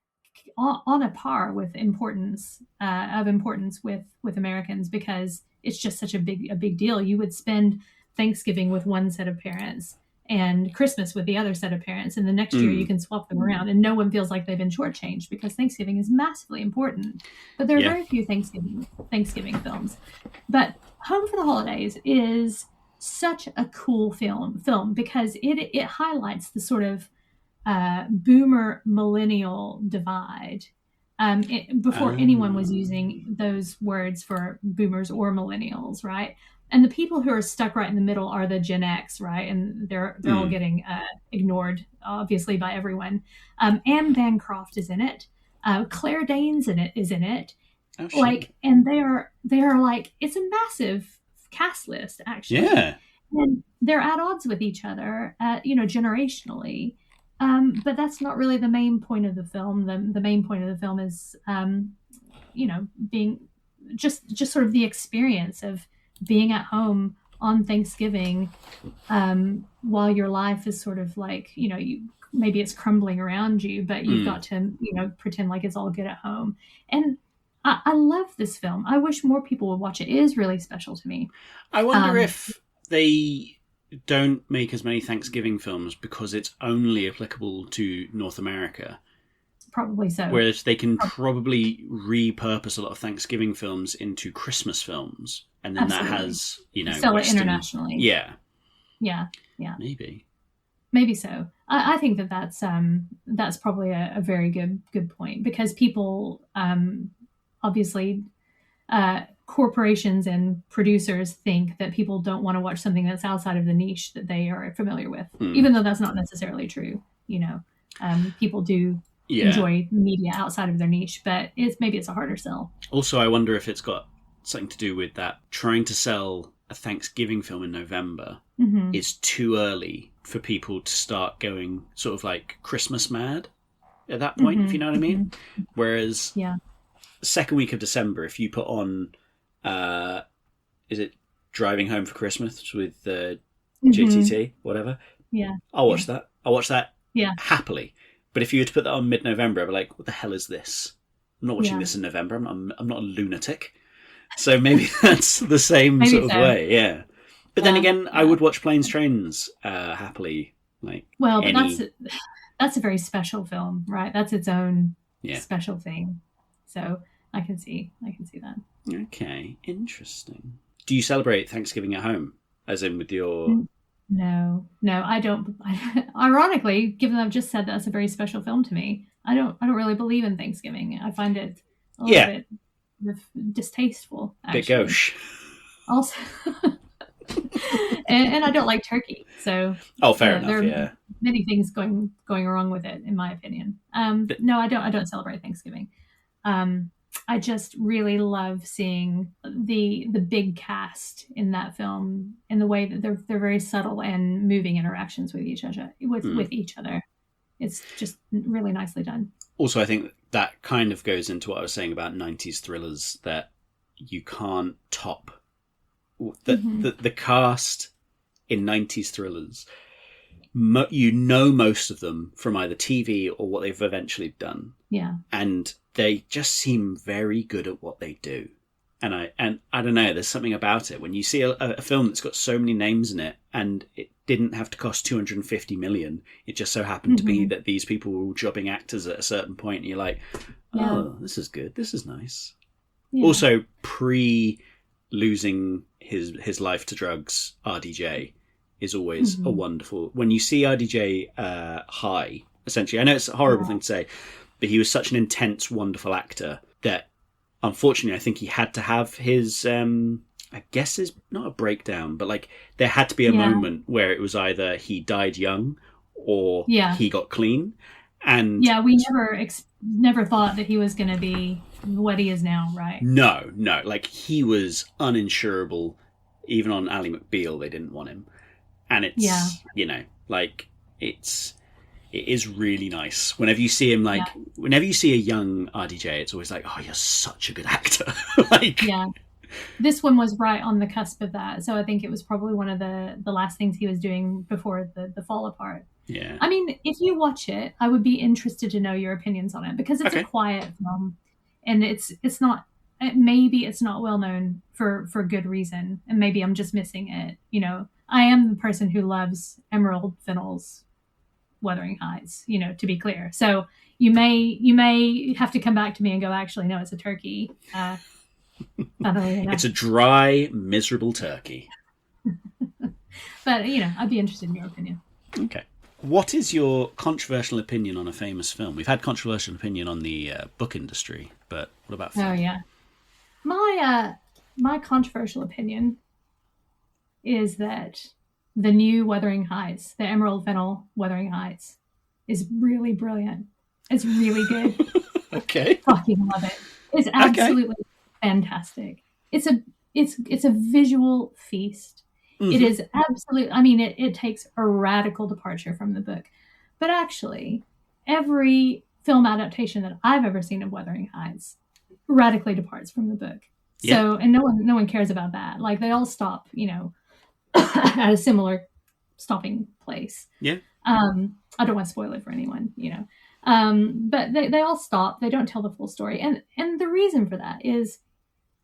on a par with importance with Americans, because it's just such a big deal. You would spend Thanksgiving with one set of parents and Christmas with the other set of parents, and the next year you can swap them around, and no one feels like they've been shortchanged, because Thanksgiving is massively important. But there are very few Thanksgiving films. But Home for the Holidays is such a cool film because it highlights the sort of boomer millennial divide. Before anyone was using those words for boomers or millennials, right? And the people who are stuck right in the middle are the Gen X, right? And they're all getting ignored, obviously, by everyone. Anne Bancroft is in it. Claire Danes is in it. Oh, like, and they are like, it's a massive cast list, actually. Yeah. and they're at odds with each other, generationally. But that's not really the main point of the film. The main point of the film is, being just sort of the experience of being at home on Thanksgiving, while your life is sort of like, maybe it's crumbling around you, but you've got to, pretend like it's all good at home. And I love this film. I wish more people would watch it. It is really special to me. I wonder if they don't make as many Thanksgiving films because it's only applicable to North America. Probably so. Whereas they can probably repurpose a lot of Thanksgiving films into Christmas films, and then Absolutely. that has, sell Western... it internationally. Yeah. Maybe so. I think that's probably a very good point, because people, obviously, corporations and producers think that people don't want to watch something that's outside of the niche that they are familiar with, even though that's not necessarily true. People do enjoy media outside of their niche, but maybe it's a harder sell. Also, I wonder if it's got something to do with that trying to sell a Thanksgiving film in November is too early for people to start going sort of like Christmas mad at that point, if you know what I mean. Whereas second week of December, if you put on is it Driving Home for Christmas with JTT, whatever, I'll watch that happily. But if you were to put that on mid-November, I'd be like, what the hell is this? I'm not watching this in November. I'm not a lunatic. So maybe that's the same sort of way, yeah. But then again, I would watch Planes, Trains happily. But that's a very special film, right? That's its own special thing. So I can see that. Okay, interesting. Do you celebrate Thanksgiving at home, as in with your... No, I don't. Ironically, given that I've just said that's a very special film to me, I don't really believe in Thanksgiving. I find it a little bit distasteful, actually. Bit gauche. Also, and I don't like turkey. So fair enough. There are many things going wrong with it, in my opinion. No, I don't celebrate Thanksgiving. I just really love seeing the big cast in that film, in the way that they're very subtle and moving interactions with each other. With each other, it's just really nicely done. Also, I think that kind of goes into what I was saying about 90s thrillers, that you can't top the cast in 90s thrillers. Most of them from either TV or what they've eventually done. Yeah. And they just seem very good at what they do. And I don't know, there's something about it. When you see a film that's got so many names in it, and it didn't have to cost 250 million, it just so happened to be that these people were all jobbing actors at a certain point, and you're like, this is good, this is nice. Yeah. Also, losing his life to drugs, RDJ is always a wonderful... When you see RDJ high, essentially, I know it's a horrible thing to say, but he was such an intense, wonderful actor that, unfortunately, I think he had to have his, I guess is not a breakdown, but like there had to be a moment where it was either he died young or he got clean. And we never thought that he was going to be what he is now, right? No, like he was uninsurable. Even on Ally McBeal, they didn't want him. And it's, it is really nice. Whenever you see him, whenever you see a young RDJ, it's always like, oh, you're such a good actor. This one was right on the cusp of that. So I think it was probably one of the last things he was doing before the fall apart. Yeah. I mean, if you watch it, I would be interested to know your opinions on it, because it's a quiet film, and it's not, maybe it's not well known for good reason, and maybe I'm just missing it. I am the person who loves Emerald Fennell's Wuthering Heights, to be clear. So you may have to come back to me and go, actually, no, it's a turkey. It's a dry, miserable turkey. But, I'd be interested in your opinion. Okay. What is your controversial opinion on a famous film? We've had controversial opinion on the book industry, but what about film? Oh, yeah. My controversial opinion is that the new Wuthering Heights, the Emerald Fennell Wuthering Heights, is really brilliant. It's really good. Okay. Fucking love it. It's absolutely fantastic. It's a visual feast. It is absolutely, I mean, it takes a radical departure from the book. But actually, every film adaptation that I've ever seen of Wuthering Heights radically departs from the book. So, and no one cares about that. Like, they all stop, at a similar stopping place. Yeah. I don't want to spoil it for anyone, but they all stop. They don't tell the full story. And the reason for that is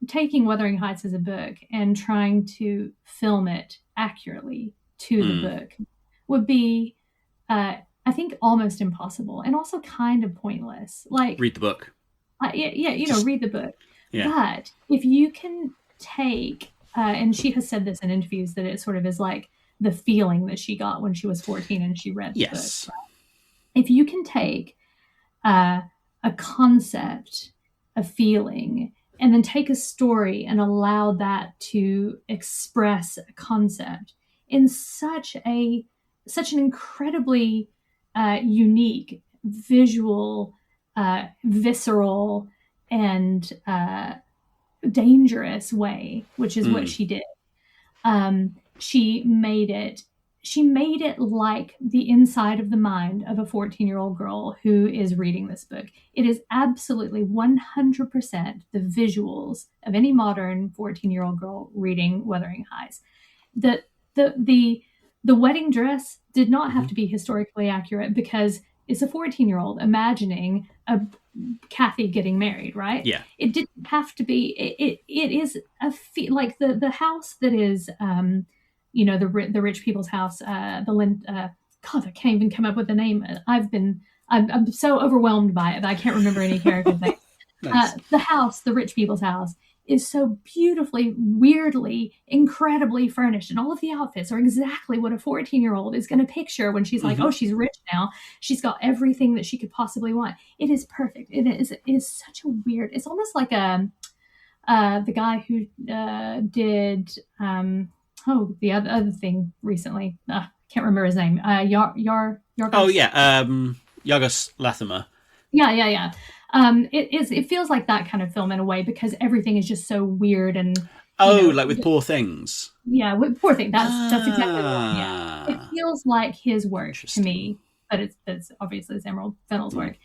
taking Wuthering Heights as a book and trying to film it accurately to the book would be, I think, almost impossible, and also kind of pointless. Like, read the book. Read the book. Yeah. But if you can take, and she has said this in interviews, that it sort of is like the feeling that she got when she was 14 and she read the book. Right? If you can take a concept, a feeling, and then take a story and allow that to express a concept in such an incredibly unique, visual, visceral, and dangerous way, which is what she did. She made it like the inside of the mind of a 14-year-old girl who is reading this book. It is absolutely 100% the visuals of any modern 14-year-old girl reading Wuthering Heights. The wedding dress did not have to be historically accurate, because it's a 14-year-old imagining a Kathy getting married, right? Yeah. It didn't have to be. It is like the house that is, the rich people's house. God, I can't even come up with the name. I'm so overwhelmed by it that I can't remember any character's name. Nice. The house, the rich people's house, is so beautifully, weirdly, incredibly furnished. And all of the outfits are exactly what a 14-year-old is going to picture when she's like, oh, she's rich now. She's got everything that she could possibly want. It is perfect. It is such a weird, it's almost like the guy who did, the other thing recently. Can't remember his name. Yorgos. Oh, yeah. Yorgos Lanthimos. Yeah. It feels like that kind of film in a way, because everything is just so weird and like with Poor Things. Yeah, with Poor Things. That's exactly the one. Yeah, it feels like his work to me, but it's obviously it's Emerald Fennell's work,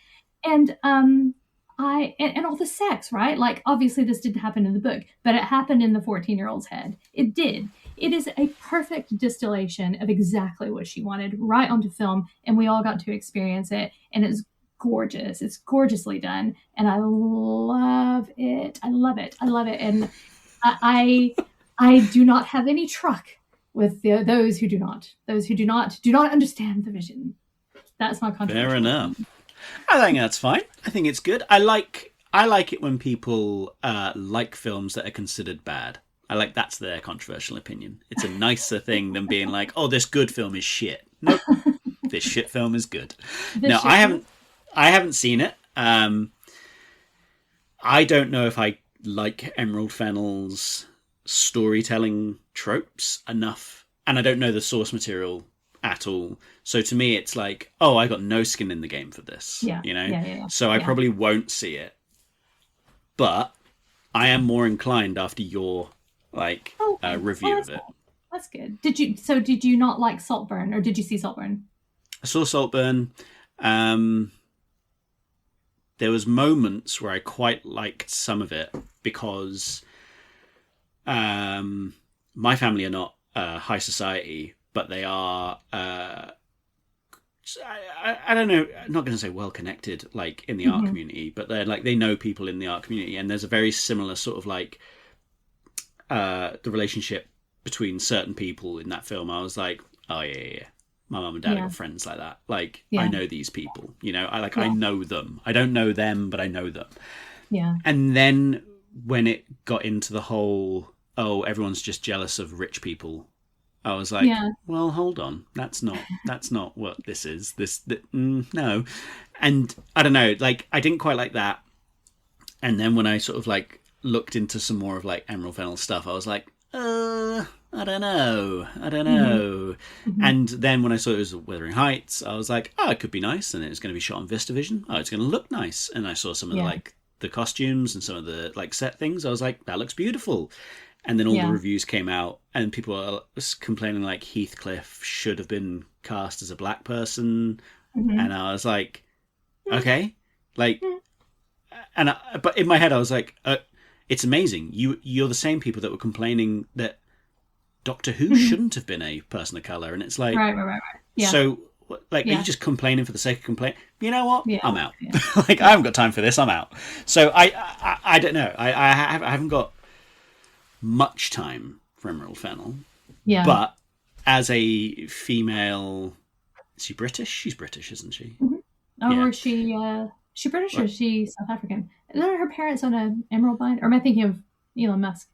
and and all the sex, right? Like, obviously this didn't happen in the book, but it happened in the 14-year-old's head. It did. It is a perfect distillation of exactly what she wanted right onto film, and we all got to experience it, and it's gorgeous. It's gorgeously done, and I love it. And I do not have any truck with those who do not understand the vision. That's my contribution. Fair enough. I think that's fine. I think it's good. I like it when people like films that are considered bad. I like that's their controversial opinion. It's a nicer thing than being like, oh, this good film is shit. Nope. This shit film is good. No, I haven't seen it. I don't know if I like Emerald Fennell's storytelling tropes enough, and I don't know the source material at all. So to me, it's like, oh, I got no skin in the game for this. Yeah. So I probably won't see it, but I am more inclined after your review of it. That's good. Did you not like Saltburn, or did you see Saltburn? I saw Saltburn. There was moments where I quite liked some of it, because my family are not high society, but they are, I don't know, I'm not going to say well connected, like in the art community, but they're like, they know people in the art community, and there's a very similar sort of like the relationship between certain people in that film. I was like, oh yeah. My mum and dad are friends like that. Like, I know these people, I know them. I don't know them, but I know them. Yeah. And then when it got into the whole, oh, everyone's just jealous of rich people, I was like, well, hold on. That's not what this is. No. And I don't know, like, I didn't quite like that. And then when I sort of like looked into some more of like Emerald Fennell stuff, I was like, I don't know. Mm-hmm. And then when I saw it was Wuthering Heights, I was like, oh, it could be nice, and it's going to be shot on VistaVision. Oh, it's going to look nice. And I saw some of the costumes and some of the like set things. I was like, that looks beautiful. And then all the reviews came out, and people were complaining like Heathcliff should have been cast as a black person, and I was like, okay, like, but in my head I was like, it's amazing. You're the same people that were complaining that Doctor Who shouldn't have been a person of color, and it's like, right. Yeah. So, like, are you just complaining for the sake of complaining? You know what? Yeah. I'm out. Yeah. Like, I haven't got time for this. I'm out. So I don't know. I haven't got much time for Emerald Fennel. Yeah. But as a female, is she British? She's British, isn't she? Oh, or is she British or is she South African? Are her parents on an emerald mine? Or am I thinking of Elon Musk?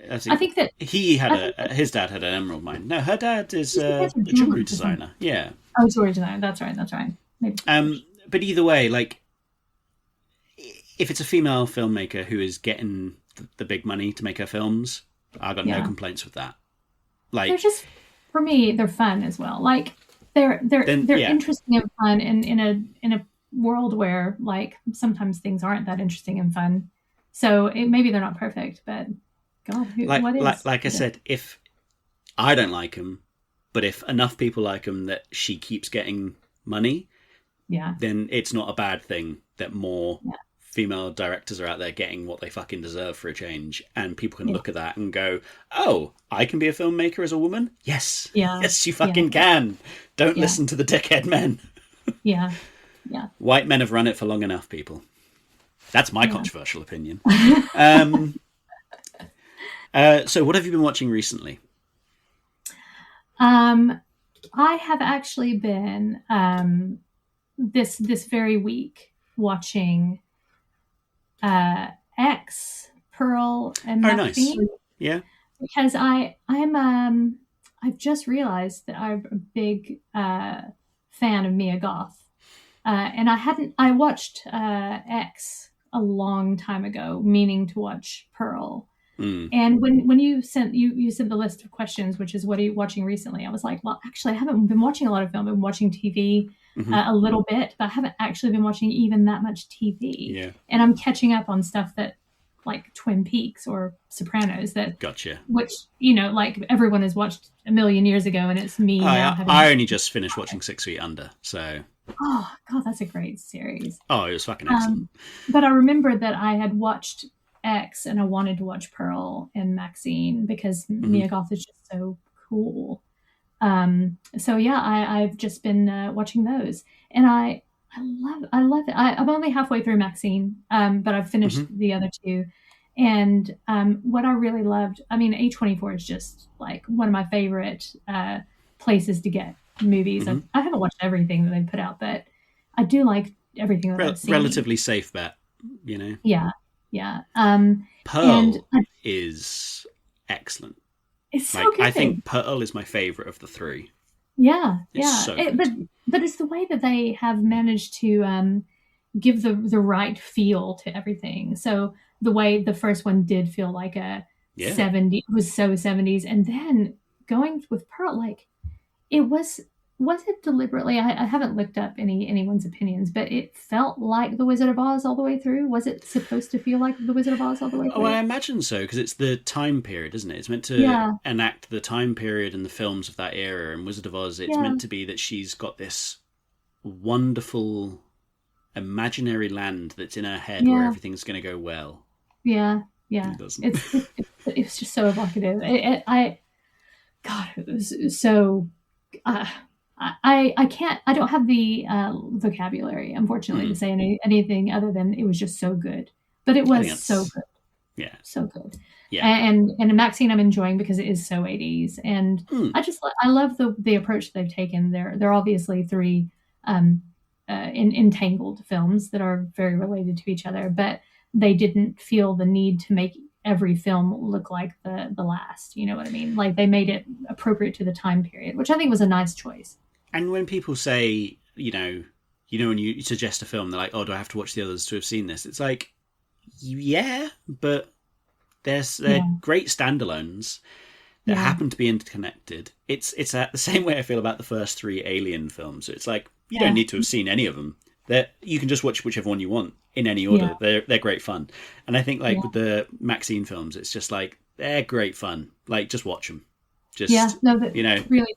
I think that his dad had an emerald mine. No, her dad is a jewelry designer. Yeah. Oh, jewelry designer. That's right. Maybe. But either way, like, if it's a female filmmaker who is getting the big money to make her films, I got no complaints with that. Like, they're just, for me, they're fun as well. Like, they're interesting and fun in a world where, like, sometimes things aren't that interesting and fun. So maybe they're not perfect, but God, what is? Like I said, if I don't like them, but if enough people like them that she keeps getting money, then it's not a bad thing that more female directors are out there getting what they fucking deserve for a change, and people can look at that and go, "Oh, I can be a filmmaker as a woman? Yes, yes, you fucking can. Don't listen to the dickhead men." Yeah. White men have run it for long enough, people. That's my controversial opinion. So what have you been watching recently? I have actually been this very week watching X, Pearl, and Maxine. Nice. Yeah. Because I've just realized that I'm a big fan of Mia Goth. And I watched X a long time ago, meaning to watch Pearl. And when you sent the list of questions, which is what are you watching recently, I was like, well, actually, I haven't been watching a lot of film. I've been watching TV a little bit, but I haven't actually been watching even that much TV. Yeah. And I'm catching up on stuff that, like Twin Peaks or Sopranos, that gotcha. Which, like everyone has watched a million years ago, and it's me now. I only just finished watching 6 Feet Under, so. Oh God, that's a great series. Oh, it was fucking excellent. But I remembered that I had watched X and I wanted to watch Pearl and Maxine because Mia Goth is just so cool. So yeah, I've just been watching those, and I love it. I'm only halfway through Maxine, but I've finished the other two. And what I really loved, I mean, A24 is just like one of my favorite places to get movies. I haven't watched everything that they put out, but I do like everything that I've seen. Relatively safe bet, Yeah. Pearl is excellent. It's so good. I think Pearl is my favorite of the three. Yeah, it's so good. But it's the way that they have managed to give the right feel to everything. So the way the first one did feel like a 70s, was so 70s, and then going with Pearl, like it was it deliberately? I haven't looked up anyone's opinions, but it felt like The Wizard of Oz all the way through. Was it supposed to feel like The Wizard of Oz all the way through? Oh, I imagine so, because it's the time period, isn't it? It's meant to enact the time period and the films of that era. And Wizard of Oz, it's meant to be that she's got this wonderful imaginary land that's in her head where everything's going to go well. Yeah. It doesn't. It's just so evocative. God, it was so. I don't have the vocabulary, unfortunately, to say anything other than it was just so good. But it was so good. Yeah. So good. Yeah. And Maxine I'm enjoying because it is so 80s. And I love the approach they've taken. They're obviously three entangled films that are very related to each other, but they didn't feel the need to make every film look like the last. You know what I mean? Like they made it appropriate to the time period, which I think was a nice choice. And when people say, when you suggest a film, they're like, "Oh, do I have to watch the others to have seen this?" It's like, yeah, but they're great standalones that happen to be interconnected. It's the same way I feel about the first three Alien films. It's like you don't need to have seen any of them. You can just watch whichever one you want in any order. They're great fun. And I think with the Maxine films, it's just like They're great fun. Like, just watch them. Yeah, no, that you know. really.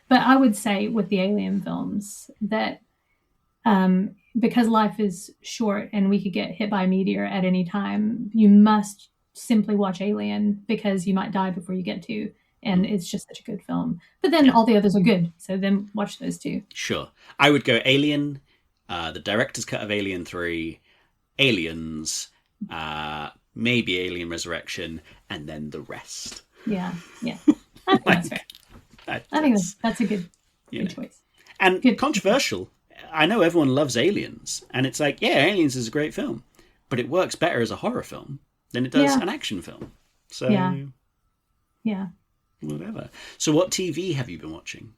But I would say with the Alien films that because life is short and we could get hit by a meteor at any time, you must simply watch Alien because you might die before you get to. And it's just such a good film. But then all the others are good. So then watch those too. Sure. I would go Alien, the director's cut of Alien 3, Aliens, maybe Alien Resurrection, and then the rest. Yeah. I think that's fair. I think that's a good choice. And good. Controversial. I know everyone loves Aliens. And it's like, yeah, Aliens is a great film. But it works better as a horror film than it does an action film. So, yeah. Whatever. So what TV have you been watching?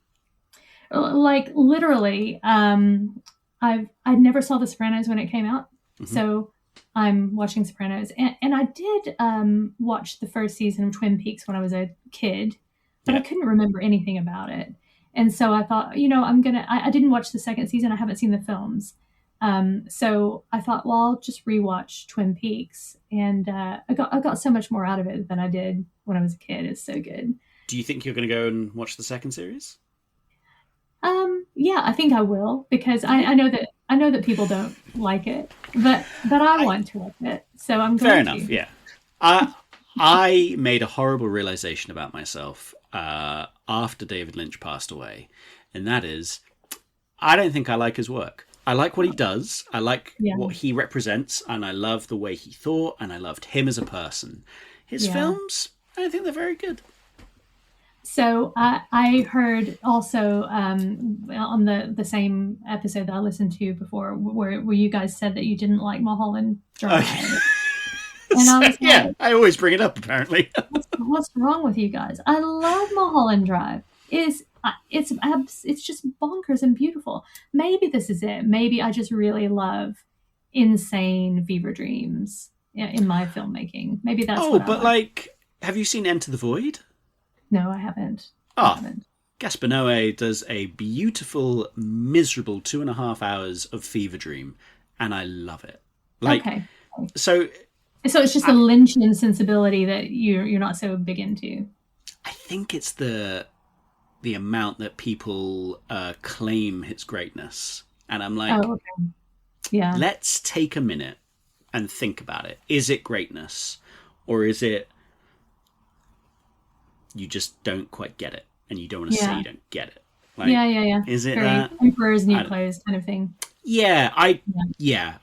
Like, literally, I never saw The Sopranos when it came out. Mm-hmm. So I'm watching Sopranos. And I did watch the first season of Twin Peaks when I was a kid. But I couldn't remember anything about it. And so I thought, I didn't watch the second season. I haven't seen the films. So I thought, well, I'll just rewatch Twin Peaks. And I got so much more out of it than I did when I was a kid. It's so good. Do you think you're going to go and watch the second series? Yeah, I think I will, because I know that people don't like it, but I want to watch it. So I'm going to. Fair enough, yeah. I made a horrible realization about myself after David Lynch passed away, and that is, I don't think I like his work. I like what he does, I like what he represents, and I love the way he thought, and I loved him as a person. His films, I don't think they're very good. So I heard also on the same episode that I listened to before, where you guys said that you didn't like Mulholland Drive. Okay. And I was like, I always bring it up, apparently. what's wrong with you guys? I love Mulholland Drive. It's just bonkers and beautiful. Maybe this is it. Maybe I just really love insane fever dreams in my filmmaking. Maybe that's what I like, have you seen Enter the Void? No, I haven't. Gaspar Noé does a beautiful, miserable 2.5 hours of fever dream, and I love it. Okay. So it's just a Lynchian sensibility that you're not so big into. I think it's the amount that people claim its greatness, and I'm like, yeah. Let's take a minute and think about it. Is it greatness, or is it you just don't quite get it, and you don't want to say you don't get it? Like, yeah. Is it very that Emperor's New Clothes kind of thing? I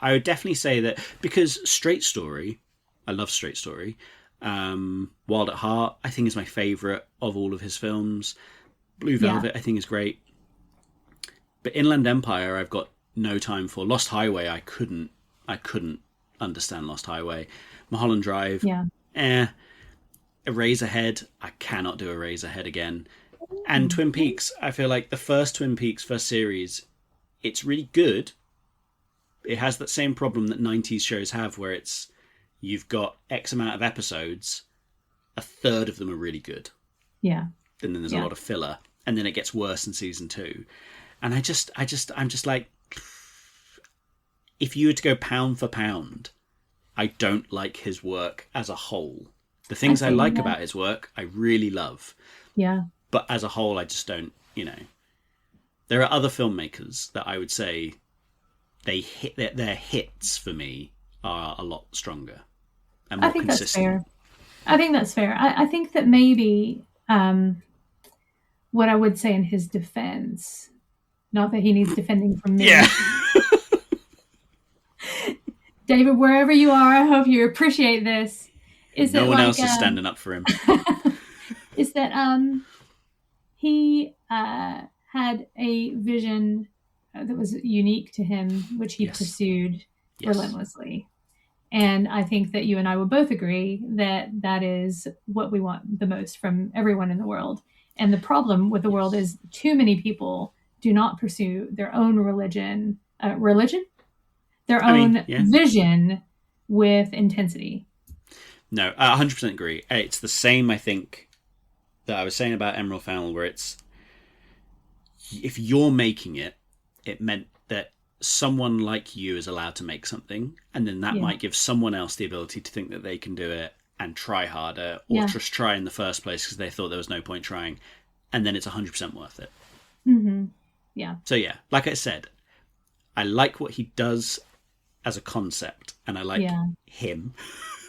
would definitely say that, because Straight Story, I love Straight Story. Wild at Heart, I think, is my favourite of all of his films. Blue Velvet, I think, is great. But Inland Empire, I've got no time for. Lost Highway, I couldn't understand Lost Highway. Mulholland Drive, Eraserhead, I cannot do Eraserhead again. And Twin Peaks, I feel like the first Twin Peaks, first series, it's really good. It has that same problem that 90s shows have, where it's, you've got X amount of episodes, a third of them are really good. Yeah. And then there's a lot of filler, and then it gets worse in season 2. And I'm just like, if you were to go pound for pound, I don't like his work as a whole. The things I like about his work, I really love. Yeah. But as a whole, I just don't, There are other filmmakers that I would say they hit their hits for me are a lot stronger and more consistent. That's fair. I think that's fair. I think that maybe what I would say in his defense, not that he needs defending from me. Yeah. David, wherever you are, I hope you appreciate this. No one else is standing up for him. Is that he had a vision that was unique to him, which he pursued relentlessly. And I think that you and I would both agree that that is what we want the most from everyone in the world. And the problem with the world is too many people do not pursue their own their own vision with intensity. No, I 100% agree. It's the same, I think, that I was saying about Emerald Fennell, where it's, if you're making it, it meant that someone like you is allowed to make something, and then that might give someone else the ability to think that they can do it, and try harder, or just try in the first place because they thought there was no point trying, and then it's 100% worth it. Mm-hmm. Yeah. So yeah, like I said, I like what he does as a concept, and I like him.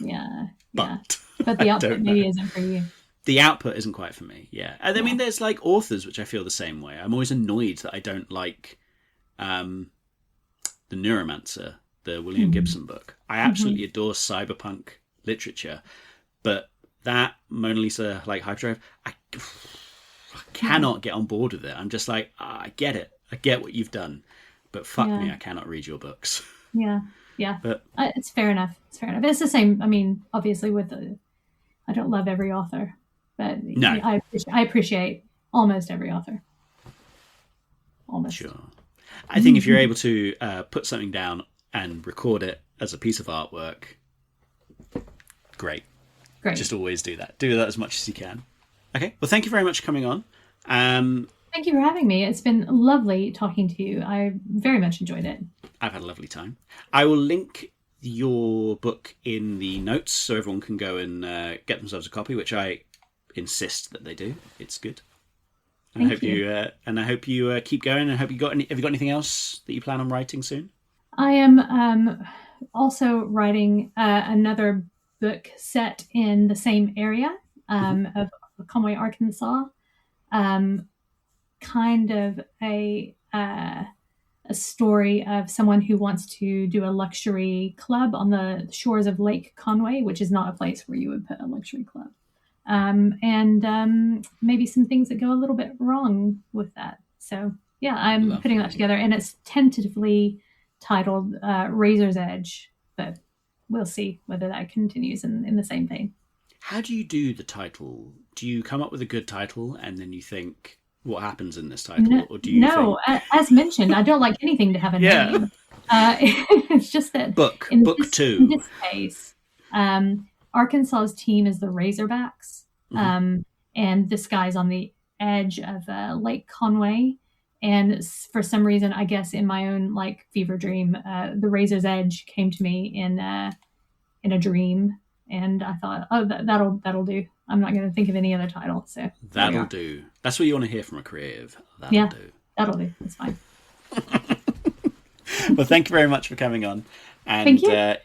Yeah. But the output maybe isn't for you. The output isn't quite for me, yeah. And I mean, there's like authors which I feel the same way. I'm always annoyed that I don't like The Neuromancer, the William Gibson book. I absolutely adore cyberpunk literature, but that Mona Lisa, like Hyperdrive, I cannot get on board with it. I'm just like, I get it. I get what you've done, but fuck me, I cannot read your books. Yeah. But it's fair enough. It's the same. I mean, obviously, I don't love every author, but I appreciate almost every author. Almost. Sure. I think if you're able to put something down and record it as a piece of artwork, great. Just always do that. Do that as much as you can. Okay. Well, thank you very much for coming on. Thank you for having me. It's been lovely talking to you. I very much enjoyed it. I've had a lovely time. I will link your book in the notes so everyone can go and get themselves a copy, which I insist that they do. It's good. And I hope you keep going. And have you got anything else that you plan on writing soon? I am also writing another book set in the same area of Conway, Arkansas. Kind of a story of someone who wants to do a luxury club on the shores of Lake Conway, which is not a place where you would put a luxury club. And maybe some things that go a little bit wrong with that. So yeah, I'm putting that together, and it's tentatively titled Razor's Edge, but we'll see whether that continues in the same vein. How do you do the title? Do you come up with a good title and then you think, what happens in this title? Or do you think... as mentioned, I don't like anything to have a name. It's just that book two. In this case, Arkansas's team is the Razorbacks, and this guy's on the edge of Lake Conway. And for some reason, I guess in my own like fever dream, the Razor's Edge came to me in a dream, and I thought, oh, that'll do. I'm not going to think of any other title. So that'll do. That's what you want to hear from a creative. That'll do. That'll do. That's fine. Well, thank you very much for coming on. And thank you.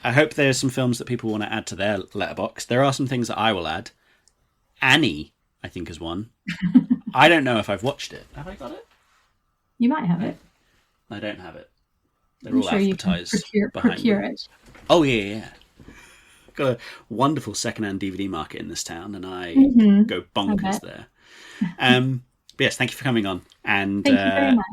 I hope there's some films that people want to add to their letterbox. There are some things that I will add. Annie, I think, is one. I don't know if I've watched it. Have I got it? You might have it. I don't have it. They're all advertised behind procure me. It. Oh, yeah. Got a wonderful second-hand DVD market in this town, and I go bonkers there. But yes, thank you for coming on. And thank you very much.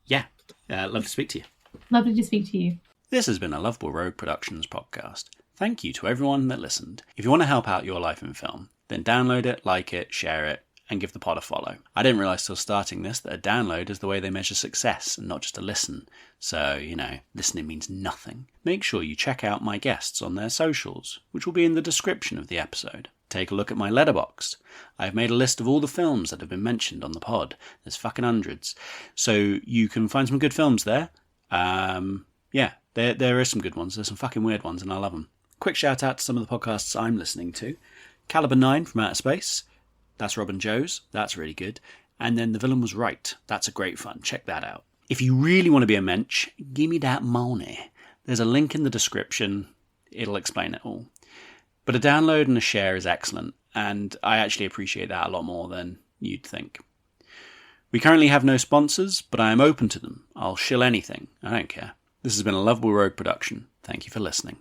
Yeah, love to speak to you. Lovely to speak to you. This has been a Lovable Rogue Productions podcast. Thank you to everyone that listened. If you want to help out your life in film, then download it, like it, share it, and give the pod a follow. I didn't realise till starting this that a download is the way they measure success and not just a listen. So, listening means nothing. Make sure you check out my guests on their socials, which will be in the description of the episode. Take a look at my letterbox. I've made a list of all the films that have been mentioned on the pod. There's fucking hundreds. So you can find some good films there. There are some good ones. There's some fucking weird ones, and I love them. Quick shout out to some of the podcasts I'm listening to. Caliber 9 from Outer Space. That's Robin Joe's. That's really good. And then The Villain Was Right. That's a great fun. Check that out. If you really want to be a mensch, give me that money. There's a link in the description. It'll explain it all. But a download and a share is excellent, and I actually appreciate that a lot more than you'd think. We currently have no sponsors, but I am open to them. I'll shill anything. I don't care. This has been a Lovable Rogue production. Thank you for listening.